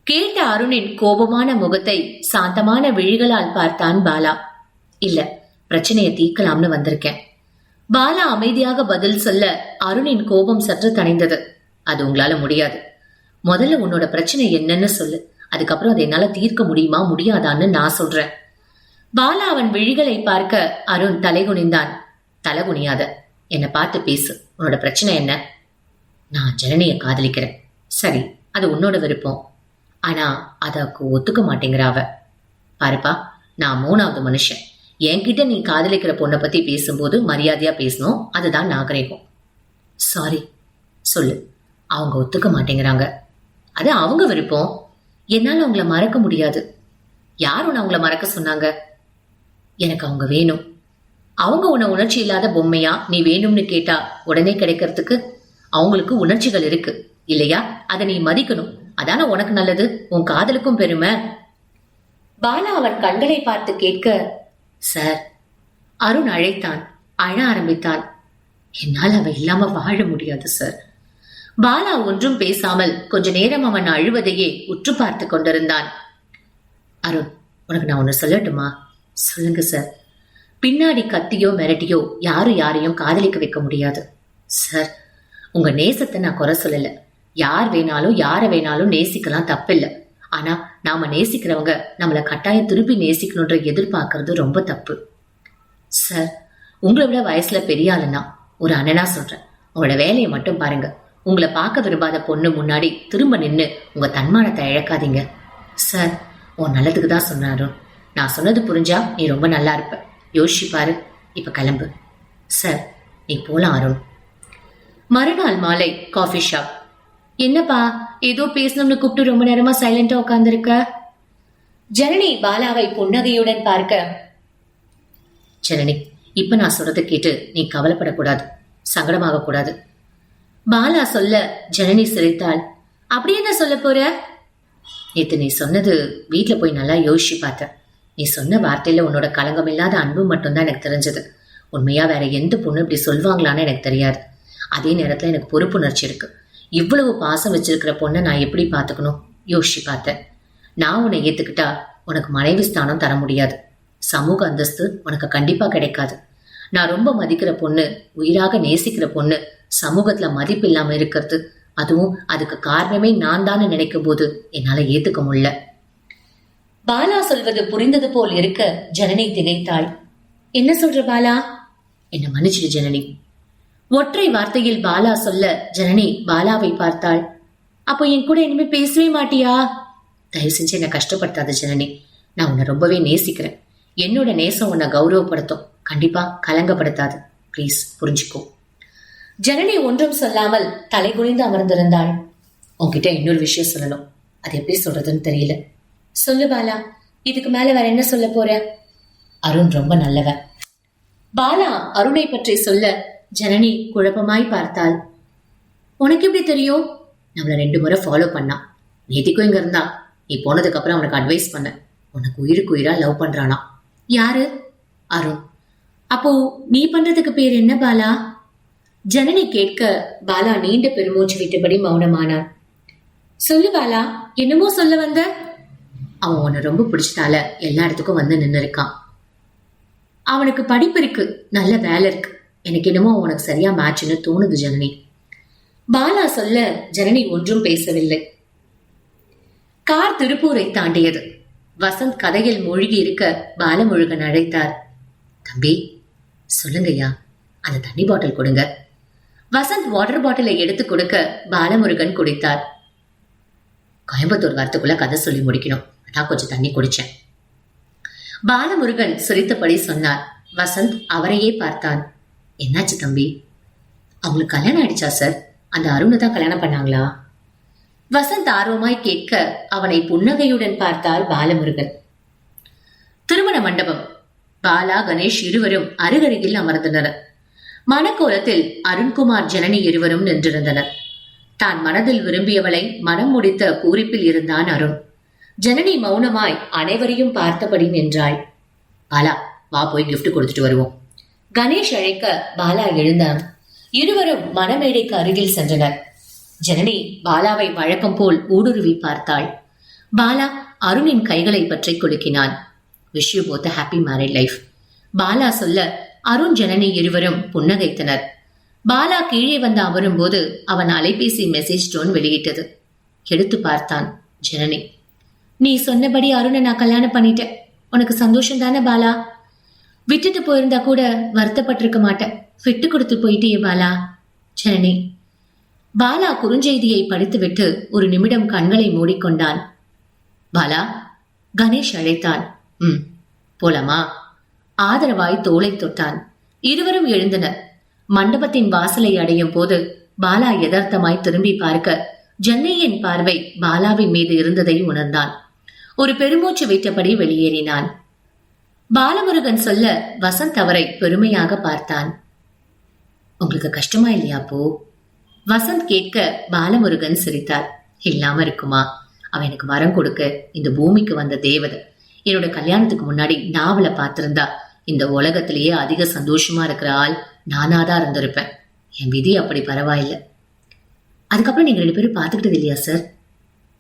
கேட்ட அருணின் கோபமான முகத்தை சாந்தமான விழிகளால் பார்த்தான் பாலா. இல்ல, பிரச்சனையை தீர்க்கலாம்னு வந்திருக்கேன். பாலா அமைதியாக பதில் சொல்ல அருணின் கோபம் சற்று தணிந்தது. அது உங்களால முடியாது. முதல்ல உன்னோட பிரச்சனை என்னன்னு சொல்லு, அதுக்கப்புறம் அதை என்னால தீர்க்க முடியுமா முடியாதான்னு நான் சொல்றேன். பாலா அவன் விழிகளை பார்க்க அருண் தலைகுனிந்தான். தலைகுனியாத, என்னை பார்த்து பேசு. உன்னோட பிரச்சனை என்ன? நான் ஜனனியை காதலிக்கிறேன். சரி, அது உன்னோட விருப்பம். ஆனா அதற்கு ஒத்துக்க மாட்டேங்கிற அவ. பாருப்பா, நான் 3வது மனுஷன். என்கிட்ட நீ காதலிக்கிற பொண்ணை பத்தி பேசும்போது மரியாதையா பேசணும். அதுதான் நாகரிகம். சாரி, சொல்லு. அவங்க ஒத்துக்க மாட்டேங்கிறாங்க. அது அவங்க விருப்பம். என்னால அவங்கள மறக்க முடியாது. யார் உன்னை அவங்கள மறக்க சொன்னாங்க? எனக்கு அவங்க வேணும். அவங்க உன்னை உணர்ச்சி இல்லாத பொம்மையா நீ வேணும்னு கேட்டா உடனே கிடைக்கிறதுக்கு? அவங்களுக்கு உணர்ச்சிகள் இருக்கு இல்லையா? அதை நீ மதிக்கணும். அதான உனக்கு நல்லது, உன் காதலுக்கும் பெருமை. பாலா அவன் கண்களை பார்த்து கேட்க, சார். அருண் அழைத்தான். அழ ஆரம்பித்தான். என்னால் அவ இல்லாம வாழ முடியாது சார். பாலா ஒன்றும் பேசாமல் கொஞ்ச நேரம் அவன் அழுவதையே உற்று பார்த்து கொண்டிருந்தான். அருண், உனக்கு நான் ஒண்ணு சொல்லட்டுமா? சொல்லுங்க சார். பின்னாடி கத்தியோ மிரட்டியோ யாரும் யாரையும் காதலிக்க வைக்க முடியாது சார். உங்க நேசத்தை நான் குறை சொல்லல. யார் வேணாலும் யார வேணாலும் நேசிக்கலாம், தப்பில்லை. ஆனா நாம நேசிக்கிறவங்க நம்மளை கட்டாயம் திருப்பி நேசிக்கணுன்ற எதிர்பார்க்கறது ரொம்ப தப்பு. சார், உங்களை விட வயசுல பெரிய ஆளுன்னா ஒரு அண்ணனா சொல்றேன், உங்களோட வேலையை மட்டும் பாருங்க. உங்களை பார்க்க விரும்பாத பொண்ணு முன்னாடி திரும்ப நின்று உங்க தன்மானத்தை இழக்காதீங்க. சார், உன் நல்லதுக்கு தான் சொன்னாரு. நான் சொன்னது புரிஞ்சா நீ ரொம்ப நல்லா இருப்ப. யோசிச்சு பாரு. இப்ப கிளம்பு. சார், நீ போலாம் அருண். மறுநாள் மாலை காஃபி ஷாப். என்னப்பா ஏதோ பேசணும்னு கூப்பிட்டு ரொம்ப நேரமா சைலண்டா உட்கார்ந்துருக்க? ஜனனி பாலாவை புன்னகையுடன் பார்க்க, ஜனனி, இப்ப நான் சொல்றதை கேட்டு நீ கவலைப்படக்கூடாது, சங்கடமாக கூடாது. பாலா சொல்ல ஜனனி சிரித்தாள். அப்படி என்ன சொல்ல போற? நேத்து நீ சொன்னது வீட்டுல போய் நல்லா யோசிச்சு பார்த்த. நீ சொன்ன வார்த்தையில உன்னோட களங்கமில்லாத அன்பு மட்டும்தான் எனக்கு தெரிஞ்சது. உண்மையா வேற எந்த பொண்ணு இப்படி சொல்வாங்களான்னு எனக்கு தெரியாது. அதே நேரத்துல எனக்கு பொறுப்புணர்ச்சி இருக்கு. இவ்வளவு பாசம் வச்சிருக்கிற பொண்ணை நான் எப்படி பாத்துக்கணும் யோசிச்சு பார்த்தேன். நான் உன்னை ஏத்துக்கிட்டா உனக்கு மனைவி ஸ்தானம் தர முடியாது. சமூக அந்தஸ்து உனக்கு கண்டிப்பா கிடைக்காது. நான் ரொம்ப மதிக்கிற பொண்ணு, உயிராக நேசிக்கிற பொண்ணு சமூகத்துல மதிப்பு இல்லாம இருக்கிறது, அதுவும் அதுக்கு காரணமே நான் தானே நினைக்கும் போது என்னால ஏத்துக்க முடியல. பாலா சொல்வது புரிந்தது போல் இருக்க ஜனனி திகைத்தாள். என்ன சொல்ற பாலா? என்ன மன்னிச்சிடு ஜனனி. ஒற்றை வார்த்தையில் பாலா சொல்ல ஜனனி பாலாவை பார்த்தாள். அப்போ என் கூட இனிமே பேசவே மாட்டியா? தயவு செஞ்சு என்ன கஷ்டப்படுத்தாத ஜனனி. நான் உன்னை ரொம்பவே நேசிக்கிறேன். என்னோட நேசம் உன்னை கௌரவப்படுத்தும், கண்டிப்பா கலங்கப்படுத்தாது. பிளீஸ் புரிஞ்சுக்கோ. ஜனனி ஒன்றும் சொல்லாமல் தலை குனிந்து அமர்ந்திருந்தாள். உன்கிட்ட இன்னொரு விஷயம் சொல்லணும். அது எப்படி சொல்றதுன்னு தெரியல. சொல்லு பாலா, இதுக்கு மேல வேற என்ன சொல்ல போற? அருண் ரொம்ப நல்லவன். பாலா அருணை பற்றி சொல்ல ஜனனி குழப்பமாய் பார்த்தாள். உனக்கு எப்படி தெரியும்? நம்மள 2 முறை ஃபாலோ பண்ணான். நேத்திக்கும் இங்க இருந்தா. நீ போனதுக்கு அப்புறம் அவனுக்கு அட்வைஸ் பண்ண. உனக்கு உயிருக்கு உயிரா லவ் பண்றானா. யாரு? அருண். அப்போ நீ பண்றதுக்கு பேர் என்ன பாலா? ஜனனி கேட்க பாலா நீண்ட பெருமூச்சு விட்டபடி மௌனமானார். சொல்லு பாலா, என்னமோ சொல்ல வந்த? அவன் உன்னை ரொம்ப பிடிச்சதால எல்லா இடத்துக்கும் வந்து நின்று இருக்கான். அவனுக்கு படிப்பு இருக்கு, நல்ல வேலை இருக்கு. எனக்கு என்னமோ உனக்கு சரியா மேட்ச்னு தோணுது ஜனனி. பாலா சொல்ல ஜனனி ஒன்றும் பேசவில்லை. கார் திருப்பூரை தாண்டியது. வசந்த் கதையில் மூழ்கி இருக்க பாலமுருகன் அழைத்தார். தம்பி. சொல்லுங்கய்யா. அந்த தண்ணி பாட்டில் கொடுங்க. வசந்த் வாட்டர் பாட்டிலை எடுத்து கொடுக்க பாலமுருகன் குடித்தார். கோயம்புத்தூர் வரத்துக்குள்ள கதை சொல்லி முடிக்கணும், அதான் கொஞ்சம் தண்ணி குடிச்சேன். பாலமுருகன் சிரித்தபடி சொன்னார். வசந்த் அவரையே பார்த்தான். என்னாச்சு தம்பி? அவங்களுக்கு கல்யாணம் ஆயிடுச்சா சார்? அந்த அருணை தான் கல்யாணம் பண்ணாங்களா? வசந்த் ஆர்வமாய் கேட்க அவனை புன்னகையுடன் பார்த்தார் பாலமுருகன். திருமண மண்டபம். பாலா கணேஷ் இருவரும் அருகருகில் அமர்ந்தனர். மணக்கோலத்தில் அருண்குமார் ஜனனி இருவரும் நின்றிருந்தனர். தான் மனதில் விரும்பியவளை மனம் முடித்த பூரிப்பில் இருந்தான் அருண். ஜனனி மௌனமாய் அனைவரையும் பார்த்தபடி நின்றாள். பாலா, வா போய் கிஃப்ட் கொடுத்துட்டு வருவோம். கணேஷ் அழைக்க பாலா எழுந்தான். இருவரும் மணமேடைக்கு அருகில் சென்றனர். ஜனனி பாலாவை வழக்கம் போல் ஊடுருவி பார்த்தாள். பாலா அருணின் கைகளை பற்றி குலுக்கினான். Wish you both happy married life. Bala சொல்ல அருண் ஜனனி இருவரும் புன்னகைத்தனர். பாலா கீழே வந்து அமரும் போது அவன் அலைபேசி மெசேஜ் டோன் வெளியிட்டது. எடுத்து பார்த்தான். ஜனனி. நீ சொன்னபடி அருணை நான் கல்யாணம் பண்ணிட்டேன். உனக்கு சந்தோஷம் தானே பாலா? விட்டுட்டு போயிருந்தா கூட வருத்தப்பட்டிருக்க மாட்டேன். விட்டு கொடுத்து போயிட்டே பாலா. ஜனனி. பாலா குறுஞ்செய்தியை படித்துவிட்டு ஒரு நிமிடம் கண்களை மூடிக்கொண்டான். பாலா, கணேஷ் அழைத்தான். போலாமா? ஆதரவாய் தோளை தொட்டான். இருவரும் எழுந்தனர். மண்டபத்தின் வாசலை அடையும் போது பாலா யதார்த்தமாய் திரும்பி பார்க்க ஜன்னையின் பார்வை பாலாவின் மீது இருந்ததை உணர்ந்தான். ஒரு பெருமூச்சு விட்டபடி வெளியேறினான். பாலமுருகன் சொல்ல வசந்த் அவரை பெருமையாக பார்த்தான். உங்களுக்கு கஷ்டமா இல்லையா போ? வசந்த் கேட்க பாலமுருகன் சிரித்தார். இல்லாம இருக்குமா? அவன் எனக்கு வரம் கொடுக்க இந்த பூமிக்கு வந்த தேவதை. என்னோட கல்யாணத்துக்கு முன்னாடி நான் அவளை பார்த்திருந்தா இந்த உலகத்திலேயே அதிக சந்தோஷமா இருக்கிற ஆள் நானாதான் இருந்திருப்பேன். என் விதி அப்படி பரவாயில்லை. அதுக்கப்புறம் நீங்க 2 பேரும் பார்த்துக்கிட்டது இல்லையா சார்?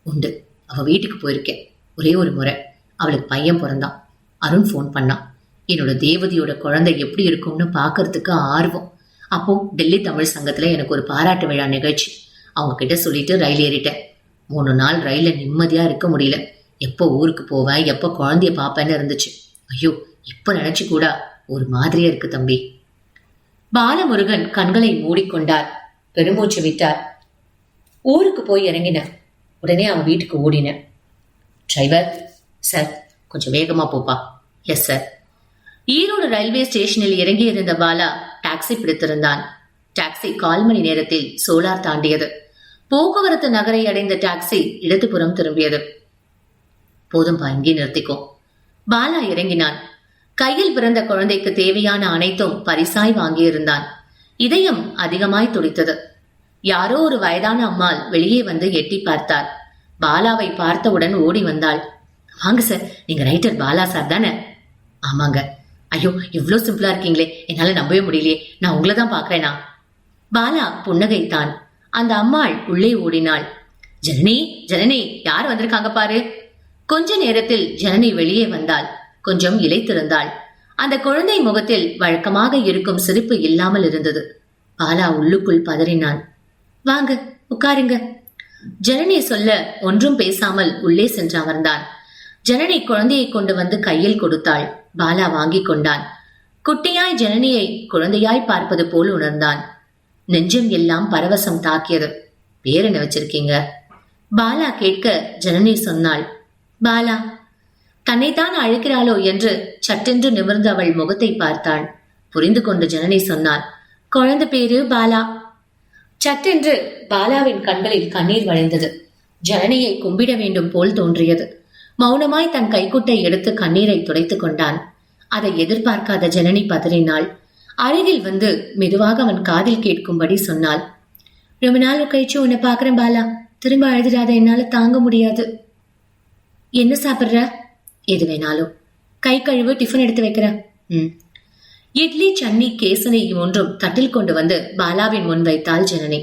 உண்டு. அவ வீட்டுக்கு போயிருக்கேன். ஒரே ஒரு முறை அவளுக்கு பையன் பிறந்தான். அருண் ஃபோன் பண்ணான். என்னோட தேவதையோட குழந்தை எப்படி இருக்கும்னு பாக்குறதுக்கு ஆர்வம். அப்போ டெல்லி தமிழ் சங்கத்துல எனக்கு ஒரு பாராட்டு விழா நிகழ்ச்சி. அவங்க கிட்ட சொல்லிட்டு ரயில் ஏறிட்டேன். 3 நாள் ரயில நிம்மதியா இருக்க முடியல. எப்போ ஊருக்கு போவேன், எப்போ குழந்தைய பாப்பேன்னு இருந்துச்சு. ஐயோ, இப்ப நினைச்சு கூட ஒரு மாதிரியா இருக்கு தம்பி. பாலமுருகன் கண்களை மூடிக்கொண்டார். பெருமூச்சு விட்டார். ஊருக்கு போய் இறங்கின உடனே அவன் வீட்டுக்கு ஓடின. டிரைவர் சார், கொஞ்சம் வேகமா போப்பா. Yes sir. ஈரோடு ரயில்வே ஸ்டேஷனில் இறங்கியிருந்த பாலா டாக்ஸி பிடித்திருந்தான். டாக்ஸி 1/4 மணி நேரத்தில் சோலார் தாண்டியது. போக்குவரத்து நகரை அடைந்த டாக்ஸி இடதுபுறம் திரும்பியது. போதும்பா, இங்கே நிறுத்திக்கோ. பாலா இறங்கினான். கையில் பிறந்த குழந்தைக்கு தேவையான அனைத்தும் பரிசாய் வாங்கியிருந்தான். இதயம் அதிகமாய் துடித்தது. யாரோ ஒரு வயதான அம்மாள் வெளியே வந்து எட்டி பார்த்தார். பாலாவை பார்த்தவுடன் ஓடி வந்தாள். வாங்க சார், நீங்க ரைட்டர் பாலா சார் தானே? ஆமாங்க. ஐயோ, இவ்ளோ சிம்பிளா இருக்கீங்களே, என்னால நம்பவே முடியலையே. நான் உங்களை தான் பாக்குறேனா? பாலா புன்னகைத்தான். அந்த அம்மாள் உள்ளே ஓடினாள். ஜனனி, ஜனனி, யார் வந்திருக்காங்க பாரு. கொஞ்ச நேரத்தில் ஜனனி வெளியே வந்தாள். கொஞ்சம் இளைத்திருந்தாள். அந்த குழந்தை முகத்தில் வழக்கமாக இருக்கும் சிரிப்பு இல்லாமல் இருந்தது. பாலா உள்ளுக்குள் பதறினான். வாங்க, உட்காருங்க. ஜனனி சொல்ல ஒன்றும் பேசாமல் உள்ளே சென்று அமர்ந்தான். ஜனனி குழந்தையை கொண்டு வந்து கையில் கொடுத்தாள். பாலா வாங்கி கொண்டான். குட்டியாய் ஜனனியை குழந்தையாய் பார்ப்பது போல் உணர்ந்தான். நெஞ்சம் எல்லாம் பரவசம் தாக்கியது. பேர் என்ன வச்சிருக்கீங்க? பாலா கேட்க ஜனனி சொன்னாள், பாலா. தன்னைத்தான் அழைக்கிறாளோ என்று சட்டென்று நிமிர்ந்து அவள் முகத்தை பார்த்தாள். புரிந்து கொண்டு ஜனனி சொன்னாள், குழந்தை பேரு பாலா. சட்டென்று பாலாவின் கண்களில் கண்ணீர் வளைந்தது. ஜனனியை கும்பிட வேண்டும் போல் தோன்றியது. மௌனமாய் தன் கைக்குட்டை எடுத்து கண்ணீரை துடைத்துக் கொண்டான். அதை எதிர்பார்க்காத ஜனனி பதறினாள். அருகில் வந்து மெதுவாக அவன் காதில் கேட்கும்படி சொன்னாள், ரொம்ப நாள் கழிச்சு உன்னை பாக்குறேன் பாலா. திரும்ப அழுதுடாத, என்னால தாங்க முடியாது. என்ன சாப்பிடுற? எது வேணாலும். கை கழுவு, டிஃபன் எடுத்து வைக்கிறேன். இட்லி, சட்னி, கேசனை ஒன்றும் தட்டில் கொண்டு வந்து பாலாவின் முன் வைத்தாள் ஜனனி.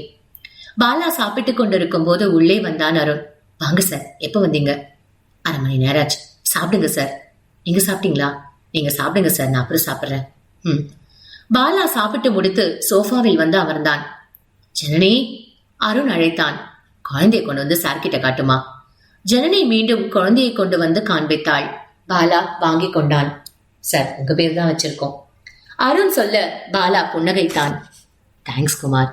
பாலா சாப்பிட்டுக் கொண்டிருக்கும் போது உள்ளே வந்தான் அருண். வாங்க சார், எப்ப வந்தீங்க? 1/2 மணி நேரம் ஆச்சு. சாப்பிடுங்க சார். நீங்க சாப்பிட்டீங்களா? நீங்க சாப்பிடுங்க சார், நான் அப்புறம் சாப்பிடுறேன். பாலா சாப்பிட்டு முடித்து சோஃபாவில் வந்து அமர்ந்தான். ஜனனி, அருண் அழைத்தான். குழந்தையை கொண்டு வந்து சார் கிட்ட காட்டுமா. ஜனனி மீண்டும் குழந்தையை கொண்டு வந்து காண்பித்தாள். பாலா வாங்கி கொண்டான். சார், உங்க பேர் தான் வச்சிருக்கோம். அருண் சொல்ல பாலா புன்னகைத்தான். தேங்க்ஸ் குமார்.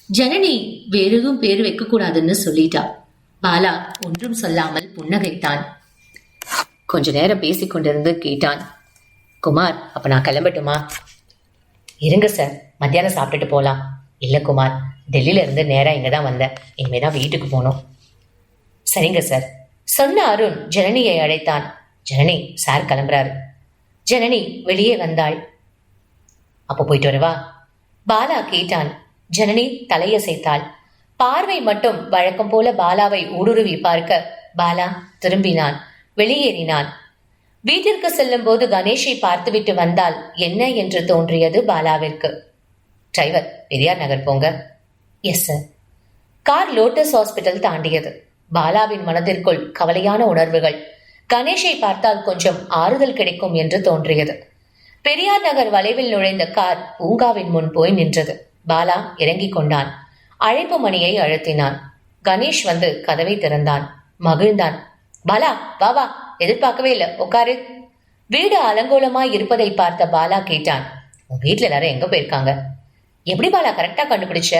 ஜனனி வேற எதுவும் பேர் வைக்க கூடாதுன்னு சொல்லிட்டா. பாலா ஒன்றும் சொல்லாமல் புன்னகைத்தான். கொஞ்ச நேரம் பேசிக் கொண்டிருந்து கேட்டான், குமார், அப்ப நான் கிளம்பட்டுமா? இருங்க சார், மத்தியானம் சாப்பிட்டுட்டு போலாம். இல்ல குமார், டெல்லியில இருந்து நேரா இங்கதான் வந்தேன். இனிமேதான் வீட்டுக்கு போகணும். சரிங்க சார். சொன்ன அருண் ஜனனியை அழைத்தான். ஜனனி, சார் கிளம்புறாரு. ஜனனி வெளியே வந்தாள். அப்ப போயிட்டு வரவா? பாலா கேட்டான். ஜனனி தலையசைத்தாள். பார்வை மட்டும் வழக்கம் போல பாலாவை ஊடுருவி பார்க்க பாலா திரும்பினான், வெளியேறினான். வீட்டிற்கு செல்லும் போது கணேஷை பார்த்துவிட்டு வந்தால் என்ன என்று தோன்றியது பாலாவிற்கு. டிரைவர், பெரியார் நகர் போங்க. Yes sir. Car Lotus hospital தாண்டியது. பாலாவின் மனதிற்குள் கவலையான உணர்வுகள். கணேஷை பார்த்தால் கொஞ்சம் ஆறுதல் கிடைக்கும் என்று தோன்றியது. பெரியார் நகர் வளைவில் நுழைந்த கார் பூங்காவின் முன் போய் நின்றது. பாலா இறங்கிக் கொண்டான். அழைப்பு மணியை அழுத்தினான். கணேஷ் வந்து கதவை திறந்தான். மகிழ்ந்தான். பாலா, வா வா, எதிர்பார்க்கவே இல்லை, உட்காரு. வீடு அலங்கோலமாய் இருப்பதை பார்த்த பாலா கேட்டான், உன் வீட்டுல எல்லாரும் எங்க போயிருக்காங்க? எப்படி பாலா கரெக்டா கண்டுபிடிச்ச?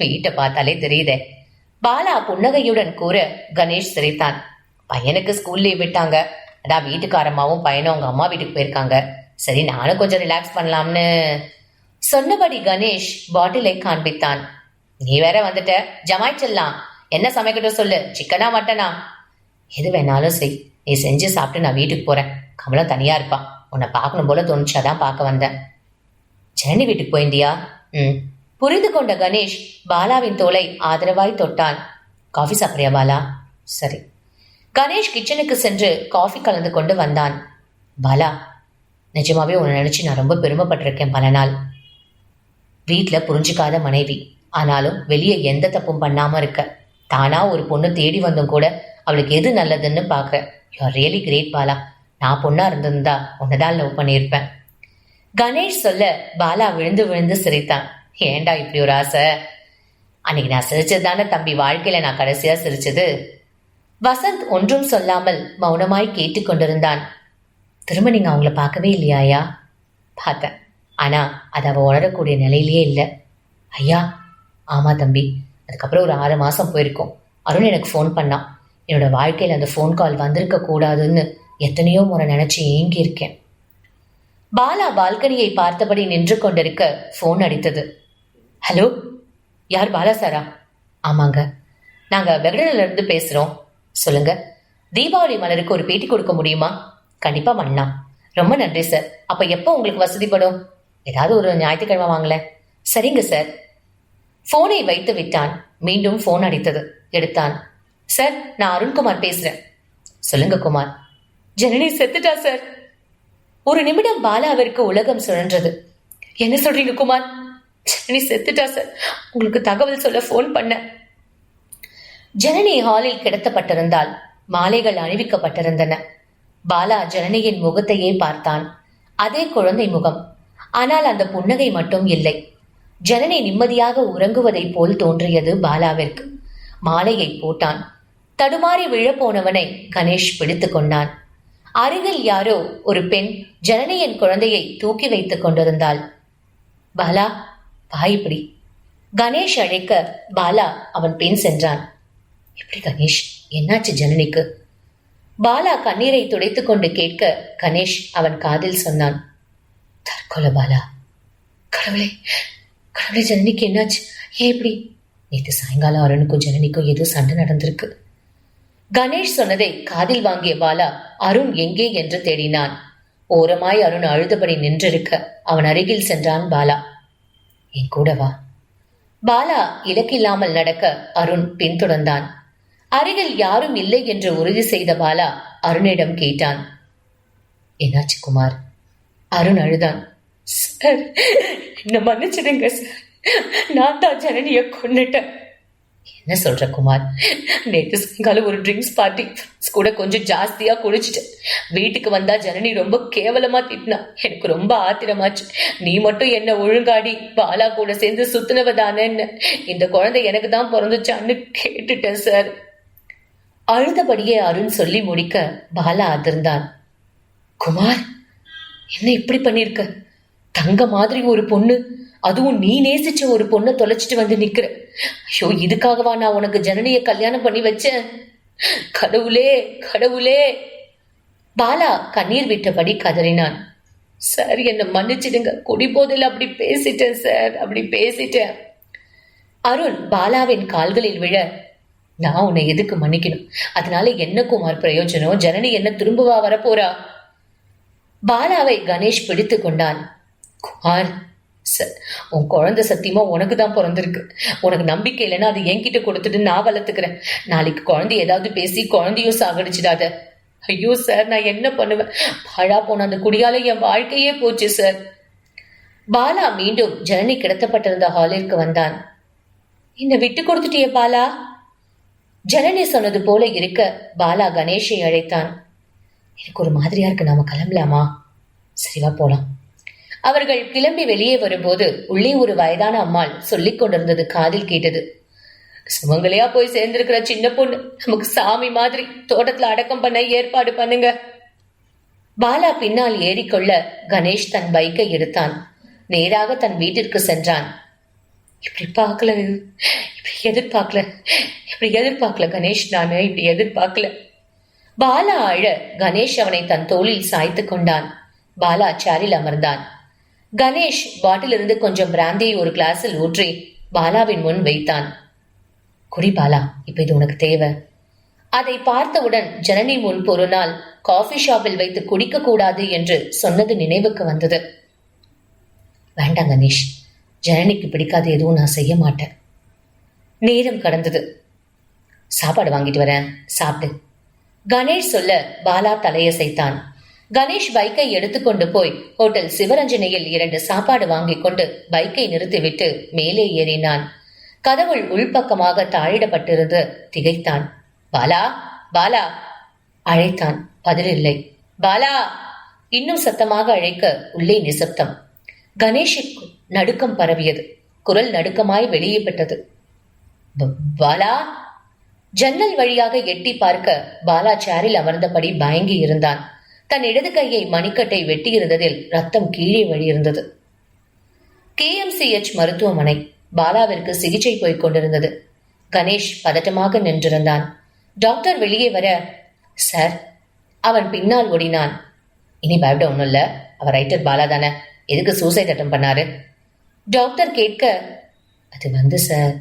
வீட்டை பார்த்தாலே தெரியுதே. பாலா புன்னகையுடன் கூற கணேஷ் சிரித்தான். பையனுக்கு ஸ்கூல் லீவ் விட்டாங்க, அதான் வீட்டுக்காரம்மாவும் பையனும் அவங்க அம்மா வீட்டுக்கு போயிருக்காங்க. சரி, நானும் கொஞ்சம் ரிலாக்ஸ் பண்ணலாம்னு சொன்னபடி கணேஷ் பாட்டிலை காண்பித்தான். நீ வேற வந்துட்ட, ஜமாய்ச்சிடலாம். என்ன சமைக்கட்டும் சொல்லு, சிக்கனா மட்டனா? எது வேணாலும் சரி, நீ செஞ்சு சாப்பிட்டு நான் வீட்டுக்கு போறேன். கமலம் தனியா இருப்பான், உன்னை பார்க்கணும் போல தோணுச்சாதான் பார்க்க வந்தேன். ஜனனி வீட்டுக்கு போயிருந்தியா? புரிந்து கொண்ட கணேஷ் பாலாவின் தோலை ஆதரவாய் தொட்டான். காஃபி சாப்பிட்றியா பாலா? சரி. கணேஷ் கிச்சனுக்கு சென்று காஃபி கலந்து கொண்டு வந்தான். பாலா, நிஜமாவே உன்னை நினைச்சு நான் ரொம்ப பெருமைப்பட்டிருக்கேன் பல நாள். வீட்டுல புரிஞ்சுக்காத மனைவி, ஆனாலும் வெளியே எந்த தப்பும் பண்ணாம இருக்க. தானா ஒரு பொண்ணு தேடி வந்தும் கூட அவளுக்கு எது நல்லதுன்னு பாக்குற. You are really great Bala. நான் பொண்ணா இருந்திருந்தா உன்னதான் லவ் பண்ணியிருப்பேன். கணேஷ் சொல்ல பாலா விழுந்து விழுந்து சிரித்தான். ஏண்டா இப்படி ஒரு ஆசை? அன்னைக்கு நான் சிரிச்சது தானே தம்பி வாழ்க்கையில நான் கடைசியா சிரிச்சது. வசந்த் ஒன்றும் சொல்லாமல் மௌனமாய் கேட்டுக்கொண்டிருந்தான். திரும்ப நீங்க அவங்கள பார்க்கவே இல்லையாயா? பார்த்தேன், ஆனா அது அவ உணரக்கூடிய நிலையிலேயே இல்லை. ஐயா? ஆமா தம்பி, அதுக்கப்புறம் ஒரு 6 மாசம் போயிருக்கோம். அருண் எனக்கு ஃபோன் பண்ணான். என்னோட வாழ்க்கையில் அந்த ஃபோன் கால் வந்திருக்க கூடாதுன்னு எத்தனையோ முறை நினைச்சு ஏங்கி இருக்கேன். பாலா பால்கனியை பார்த்தபடி நின்று கொண்டிருக்க ஃபோன் அடித்தது. ஹலோ, யார்? பாலா சாரா? ஆமாங்க, நாங்க வெகடனில இருந்து பேசுறோம். சொல்லுங்க. தீபாவளி மலருக்கு ஒரு பேட்டி கொடுக்க முடியுமா? கண்டிப்பா மண்ணா. ரொம்ப நன்றி சார். அப்ப எப்போ உங்களுக்கு வசதிப்படும்? ஏதாவது ஒரு ஞாயிற்றுக்கிழமை வாங்கல. சரிங்க சார். போனை வைத்து விட்டான். மீண்டும் போன் அடித்தது. எடுத்தான். சார், நான் அருண்குமார் பேசுறேன். சொல்லுங்க குமார். ஜனனி செத்துட்டா சார். ஒரு நிமிடம் பாலாவிற்கு உலகம் சுழன்றது. என்ன சொல்றீங்க குமார்? ஜனனி செத்துட்டா சார். உங்களுக்கு தகவல் சொல்ல போன் பண்ண. ஜனனி ஹாலில் கிடத்தப்பட்டிருந்தால் மாலைகள் அணிவிக்கப்பட்டிருந்தன. பாலா ஜனனியின் முகத்தையே பார்த்தான். அதே குழந்தை முகம். ஆனால் அந்த புன்னகை மட்டும் இல்லை. ஜனனி நிம்மதியாக உறங்குவதைப் போல் தோன்றியது பாலாவிற்கு. மாலையை போட்டான். தடுமாறி விழப்போனவனை கணேஷ் பிடித்துக் கொண்டான். அருகில் யாரோ ஒரு பெண் ஜனனியின் குழந்தையை தூக்கி வைத்துக் கொண்டிருந்தாள். பாலா, பாய்படி. கணேஷ் அழைக்க பாலா அவன் பின் சென்றான். எப்படி கணேஷ், என்னாச்சு ஜனனிக்கு? பாலா கண்ணீரை துடைத்துக் கொண்டு கேட்க கணேஷ் அவன் காதில் சொன்னான். தற்கொலை பாலா. கடவுளே, கடவுளே, ஜனனிக்கு என்னாச்சு? ஏன் இப்படி? நேற்று சாயங்காலம் அருணுக்கும் ஜனனிக்கும் ஏதோ சண்டை நடந்திருக்கு. கணேஷ் சொன்னதை காதில் வாங்கிய பாலா அருண் எங்கே என்று தேடினான். ஓரமாய் அருண் அழுதபடி நின்றிருக்க அவன் அருகில் சென்றான் பாலா. என் கூட வா. பாலா இலக்கில்லாமல் நடக்க அருண் பின்தொடர்ந்தான். அருகில் யாரும் இல்லை என்று உறுதி செய்த பாலா அருணிடம் கேட்டான். என்னாச்சு குமார்? அருண் அழுதான். சார், என்ன மன்னிச்சிடுங்க சார். நான் தான் ஜனனியை கொன்னுட்டேன். என்ன சொல்ற குமார்? நேற்று சாயங்காலம் ஒரு ட்ரிங்க்ஸ் பார்ட்டி கூட கொஞ்சம் ஜாஸ்தியா குடிச்சிட்டேன். வீட்டுக்கு வந்தா ஜனனி ரொம்ப கேவலமா திட்டினா. எனக்கு ரொம்ப ஆத்திரமாச்சு. நீ மட்டும் என்ன ஒழுங்காடி பாலா கூட சேர்ந்து சுத்தினவதானேன்னு. இந்த குழந்தை எனக்கு தான் பிறந்துச்சான்னு கேட்டுட்டேன் சார். அழுதபடியே அருண் சொல்லி முடிக்க பாலா அதிர்ந்தான். குமார், என்ன இப்படி பண்ணிருக்க? தங்க மாதிரி ஒரு பொண்ணு, அதுவும் நீ நேசிச்ச ஒரு பொண்ணை தொலைச்சிட்டு வந்து நிக்கிற. ஐயோ, இதுக்காகவா நான் உனக்கு ஜனனியை கல்யாணம் பண்ணி வச்சேன்? கடவுளே, கடவுளே. பாலா கண்ணீர் விட்டபடி கதறினான். சார், என்ன மன்னிச்சிடுங்க. குடி போதில் அப்படி பேசிட்டேன் சார், அப்படி பேசிட்டேன். அருண் பாலாவின் கால்களில் விழ, நான் உன்னை எதுக்கு மன்னிக்கணும்? அதனால என்ன குமார் பிரயோஜனம்? ஜனனி என்ன திரும்பவா வரப்போறா? பாலாவை கணேஷ் பிடித்து கொண்டான். குமார், உன் குழந்தை சத்தியமா உனக்கு தான் பிறந்திருக்கு. உனக்கு நம்பிக்கை இல்லைன்னா அது என்கிட்ட கொடுத்துட்டு நான் வளர்த்துக்கிறேன். நாளைக்கு குழந்தை ஏதாவது பேசி குழந்தையும் சாகடிச்சிடாத. ஐயோ சார், நான் என்ன பண்ணுவேன்? பாழா போன அந்த குடியால என் வாழ்க்கையே போச்சு சார். பாலா மீண்டும் ஜனனி கிடத்தப்பட்டிருந்த ஹாலிற்கு வந்தான். என்ன விட்டு கொடுத்துட்டிய பாலா? ஜனனி சொன்னது போல இருக்க பாலா கணேஷை அழைத்தான். எனக்கு ஒரு மாதிரியா இருக்கு, நாம கிளம்பலாமா? சரிவா போலாம். அவர்கள் கிளம்பி வெளியே வரும்போது உள்ளே ஒரு வயதான அம்மாள் சொல்லிக் கொண்டிருந்தது காதில் கேட்டது. சுமங்கலையா போய் சேர்ந்திருக்கிற சின்ன பொண்ணு நமக்கு சாமி மாதிரி, தோட்டத்துல அடக்கம் பண்ண ஏற்பாடு பண்ணுங்க. பாலா பின்னால் ஏறிக்கொள்ள கணேஷ் தன் பைக்கை எடுத்தான். நேராக தன் வீட்டிற்கு சென்றான். இப்படி பார்க்கல, இப்படி எதிர்பார்க்கல கணேஷ், நானு இப்படி எதிர்பார்க்கல. பாலா அழ கணேஷ் அவனை தன் தோளில் சாய்த்து கொண்டான். பாலா சேரில் அமர்ந்தான். கணேஷ் பாட்டிலிருந்து கொஞ்சம் பிராந்தியை ஒரு கிளாஸில் ஊற்றி பாலாவின் முன் வைத்தான். குடி பாலா, இப்ப இது உனக்கு தேவை. அதை பார்த்தவுடன் ஜனனி முன் ஒரு நாள் காஃபி ஷாப்பில் வைத்து குடிக்க கூடாது என்று சொன்னது நினைவுக்கு வந்தது. வேண்டாம் கணேஷ், ஜனனிக்கு பிடிக்காது எதுவும் நான் செய்ய மாட்டேன். நேரம் கடந்தது. சாப்பாடு வாங்கிட்டு வரேன், சாப்பிடு. கணேஷ் சொல்ல பாலா தலையசைத்தான். கணேஷ் பைக்கை எடுத்துக்கொண்டு போய் ஹோட்டல் சிவரஞ்சனையில் 2 சாப்பாடு வாங்கிக் கொண்டு பைக்கை நிறுத்திவிட்டு மேலே ஏறினான். கதவுள் உள்பக்கமாக தாழிடப்பட்டிருந்து திகைத்தான். பாலா, பாலா அழைத்தான். பதிலில்லை. பாலா இன்னும் சத்தமாக அழைக்க உள்ளே நிசப்தம். கணேஷுக்கு நடுக்கம் பரவியது. குரல் நடுக்கமாய் வெளியே பெற்றது. பாலா. ஜன்னல் வழியாக எட்டி பார்க்க பாலா சேரில் அமர்ந்தபடி பயங்கி இருந்தான். தன் இடது கையை மணிக்கட்டை வெட்டியிருந்ததில் ரத்தம் கீழே வழியிருந்தது. KMCH மருத்துவமனை. பாலாவிற்கு சிகிச்சை போய்க் கொண்டிருந்தது. கணேஷ் பதட்டமாக நின்றிருந்தான். டாக்டர் வெளியே வர, சார், அவன் பின்னால் ஓடினான். இனி பயப்பட ஒண்ணும் இல்ல, அவர் ரைட்டர் பாலா தானே, எதுக்கு சூசைட் அட்டம் பண்ணாரு? டாக்டர் கேட்க, அது சார்.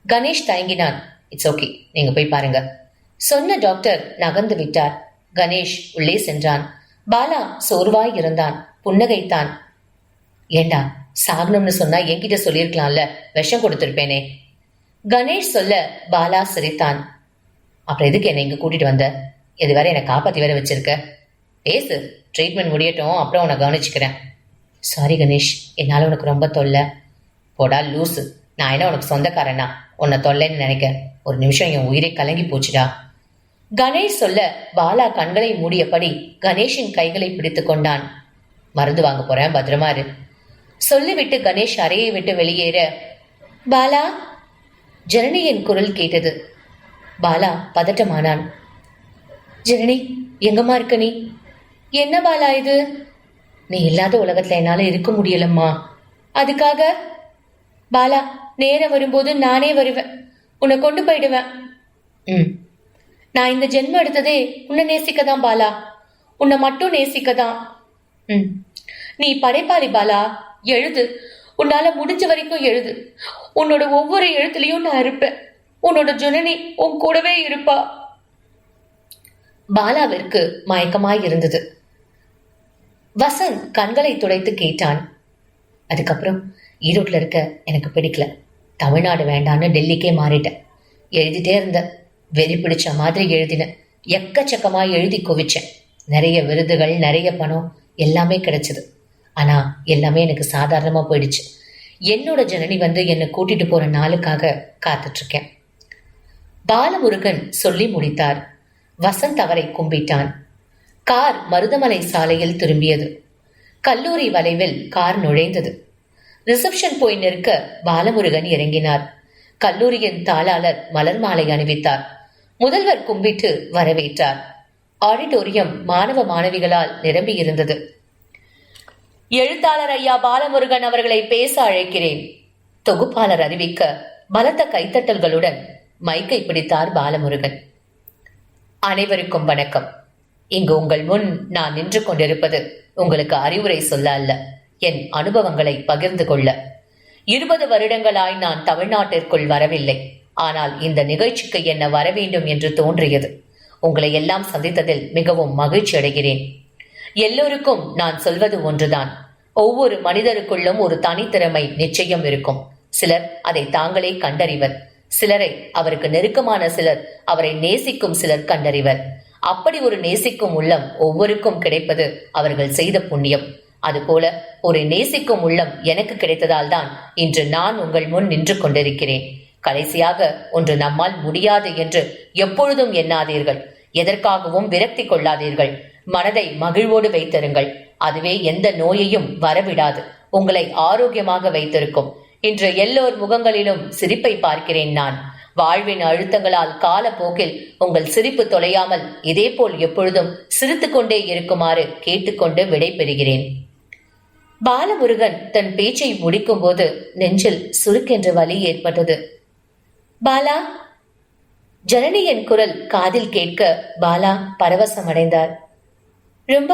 கணேஷ் தயங்கினான். இட்ஸ் ஓகே, நீங்க போய் பாருங்க சொன்ன டாக்டர் நகர்ந்து விட்டார். கணேஷ் உள்ளே சென்றான். பாலா சோர்வாய் இருந்தான். புன்னகைத்தான். ஏண்டா, சாகணும்னு சொன்னா என்கிட்ட சொல்லியிருக்கலாம்ல, விஷம் கொடுத்திருப்பேனே. கணேஷ் சொல்ல பாலா சிரித்தான். அப்புறம் எதுக்கு என்னை இங்க கூட்டிட்டு வந்த? இதுவரை என்னை காப்பாத்தி வேற வச்சிருக்க. பேசு, ட்ரீட்மெண்ட் முடியட்டும், அப்புறம் உன்னை கவனிச்சுக்கிறேன். சாரி கணேஷ், என்னால உனக்கு ரொம்ப தொல்லை. போடா லூசு, நான் என்ன உனக்கு சொந்தக்காரனா உன்னை தொல்லைன்னு நினைக்க? ஒரு நிமிஷம் என் உயிரை கலங்கி போச்சுடா. கணேஷ் சொல்ல பாலா கண்களை மூடியபடி கணேஷின் கைகளை பிடித்துக் கொண்டான். மருந்து வாங்க போறேன், பத்திரமா இரு சொல்லிவிட்டு கணேஷ் அறையை விட்டு வெளியேற, பாலா, ஜனனியின் குரல் கேட்டது. பாலா பதட்டமானான். ஜனனி, எங்கம்மா இருக்க நீ? என்ன பாலா இது? நீ இல்லாத உலகத்துல என்னால இருக்க முடியலம்மா. அதுக்காக? பாலா, நேரம் வரும்போது நானே வருவேன், உன்னை கொண்டு போயிடுவேன். நான் இந்த ஜென்மம் எடுத்ததே உன்னை நேசிக்கதான் பாலா, உன்னை மட்டும் நேசிக்கதான். நீ படைப்பாளி பாலா, எழுது, உன்னால முடிஞ்ச வரைக்கும் எழுது. உன்னோட ஒவ்வொரு எழுத்துலயும் நான் இருப்பேன். உன்னோட ஜனனி உன் கூடவே இருப்பா. பாலாவிற்கு மயக்கமாய் இருந்தது. வசந்த் கண்களை துடைத்து கேட்டான். அதுக்கப்புறம் ஈரோட்ல இருக்க எனக்கு பிடிக்கல, தமிழ்நாடு வேண்டான்னு டெல்லிக்கே மாறிட்டேன். எழுதிட்டே இருந்த, வெறி பிடிச்ச மாதிரி எழுதினேன். எக்கச்சக்கமா எழுதி குவிச்சேன். நிறைய விருதுகள், நிறைய பணம், எல்லாமே கிடைச்சது. ஆனா எல்லாமே எனக்கு சாதாரணமா போயிடுச்சு. என்னோட ஜனனி வந்து என்னை கூட்டிட்டு போற நாளுக்காக காத்துட்டு இருக்கேன். பாலமுருகன் சொல்லி முடித்தார். வசந்த் அவரை கும்பிட்டான். கார் மருதமலை சாலையில் திரும்பியது. கல்லூரி வளைவில் கார் நுழைந்தது. ரிசப்ஷன் போய் நிற்க பாலமுருகன் இறங்கினார். கல்லூரியின் தாளாளர் மலர் மாலை அணிவித்தார். முதல்வர் கும்பிட்டு வரவேற்றார். ஆடிட்டோரியம் மாணவ மாணவிகளால் நிரம்பி இருந்தது. எழுத்தாளர் ஐயா பாலமுருகன் அவர்களை பேச அழைக்கிறேன், தொகுப்பாளர் அறிவிக்க பலத்த கைத்தட்டல்களுடன் மைக்கை பிடித்தார் பாலமுருகன். அனைவருக்கும் வணக்கம். இங்கு உங்கள் முன் நான் நின்று கொண்டிருப்பது உங்களுக்கு அறிவுரை சொல்ல அல்ல, என் அனுபவங்களை பகிர்ந்து கொள்ள. 20 வருடங்களாய் நான் தமிழ்நாட்டிற்குள் வரவில்லை. ஆனால் இந்த நிகழ்ச்சிக்கு என்ன வர வேண்டும் என்று தோன்றியது. உங்களை எல்லாம் சந்தித்ததில் மிகவும் மகிழ்ச்சி அடைகிறேன். எல்லோருக்கும் நான் சொல்வது ஒன்றுதான், ஒவ்வொரு மனிதருக்குள்ளும் ஒரு தனித்திறமை நிச்சயம் இருக்கும். சிலர் அதை தாங்களே கண்டறிவர். சிலரை அவருக்கு நெருக்கமான சிலர், அவரை நேசிக்கும் சிலர் கண்டறிவர். அப்படி ஒரு நேசிக்கும் உள்ளம் ஒவ்வொருக்கும் கிடைப்பது அவர்கள் செய்த புண்ணியம். அதுபோல ஒரு நேசிக்கும் உள்ளம் எனக்கு கிடைத்ததால் தான் இன்று நான் உங்கள் முன் நின்று கொண்டிருக்கிறேன். கடைசியாக ஒன்று நம்மால் முடியாது என்று எப்பொழுதும் எண்ணாதீர்கள். எதற்காகவும் விரக்தி கொள்ளாதீர்கள். மனதை மகிழ்வோடு வைத்திருங்கள். அதுவே எந்த நோயையும் வரவிடாது, உங்களை ஆரோக்கியமாக வைத்திருக்கும். இன்று எல்லோர் முகங்களிலும் சிரிப்பை பார்க்கிறேன் நான். வாழ்வின் அழுத்தங்களால் காலப்போக்கில் உங்கள் சிரிப்பு தொலையாமல் இதேபோல் எப்பொழுதும் சிரித்துக் கொண்டே இருக்குமாறு கேட்டுக்கொண்டு விடை பெறுகிறேன். பாலமுருகன் தன் பேச்சை முடிக்கும் போது நெஞ்சில் சுருக்கென்ற வலி ஏற்பட்டது. பாலா, ஜனனியின் குரல் காதில் கேட்க பாலா பரவசமடைந்தார். ரொம்ப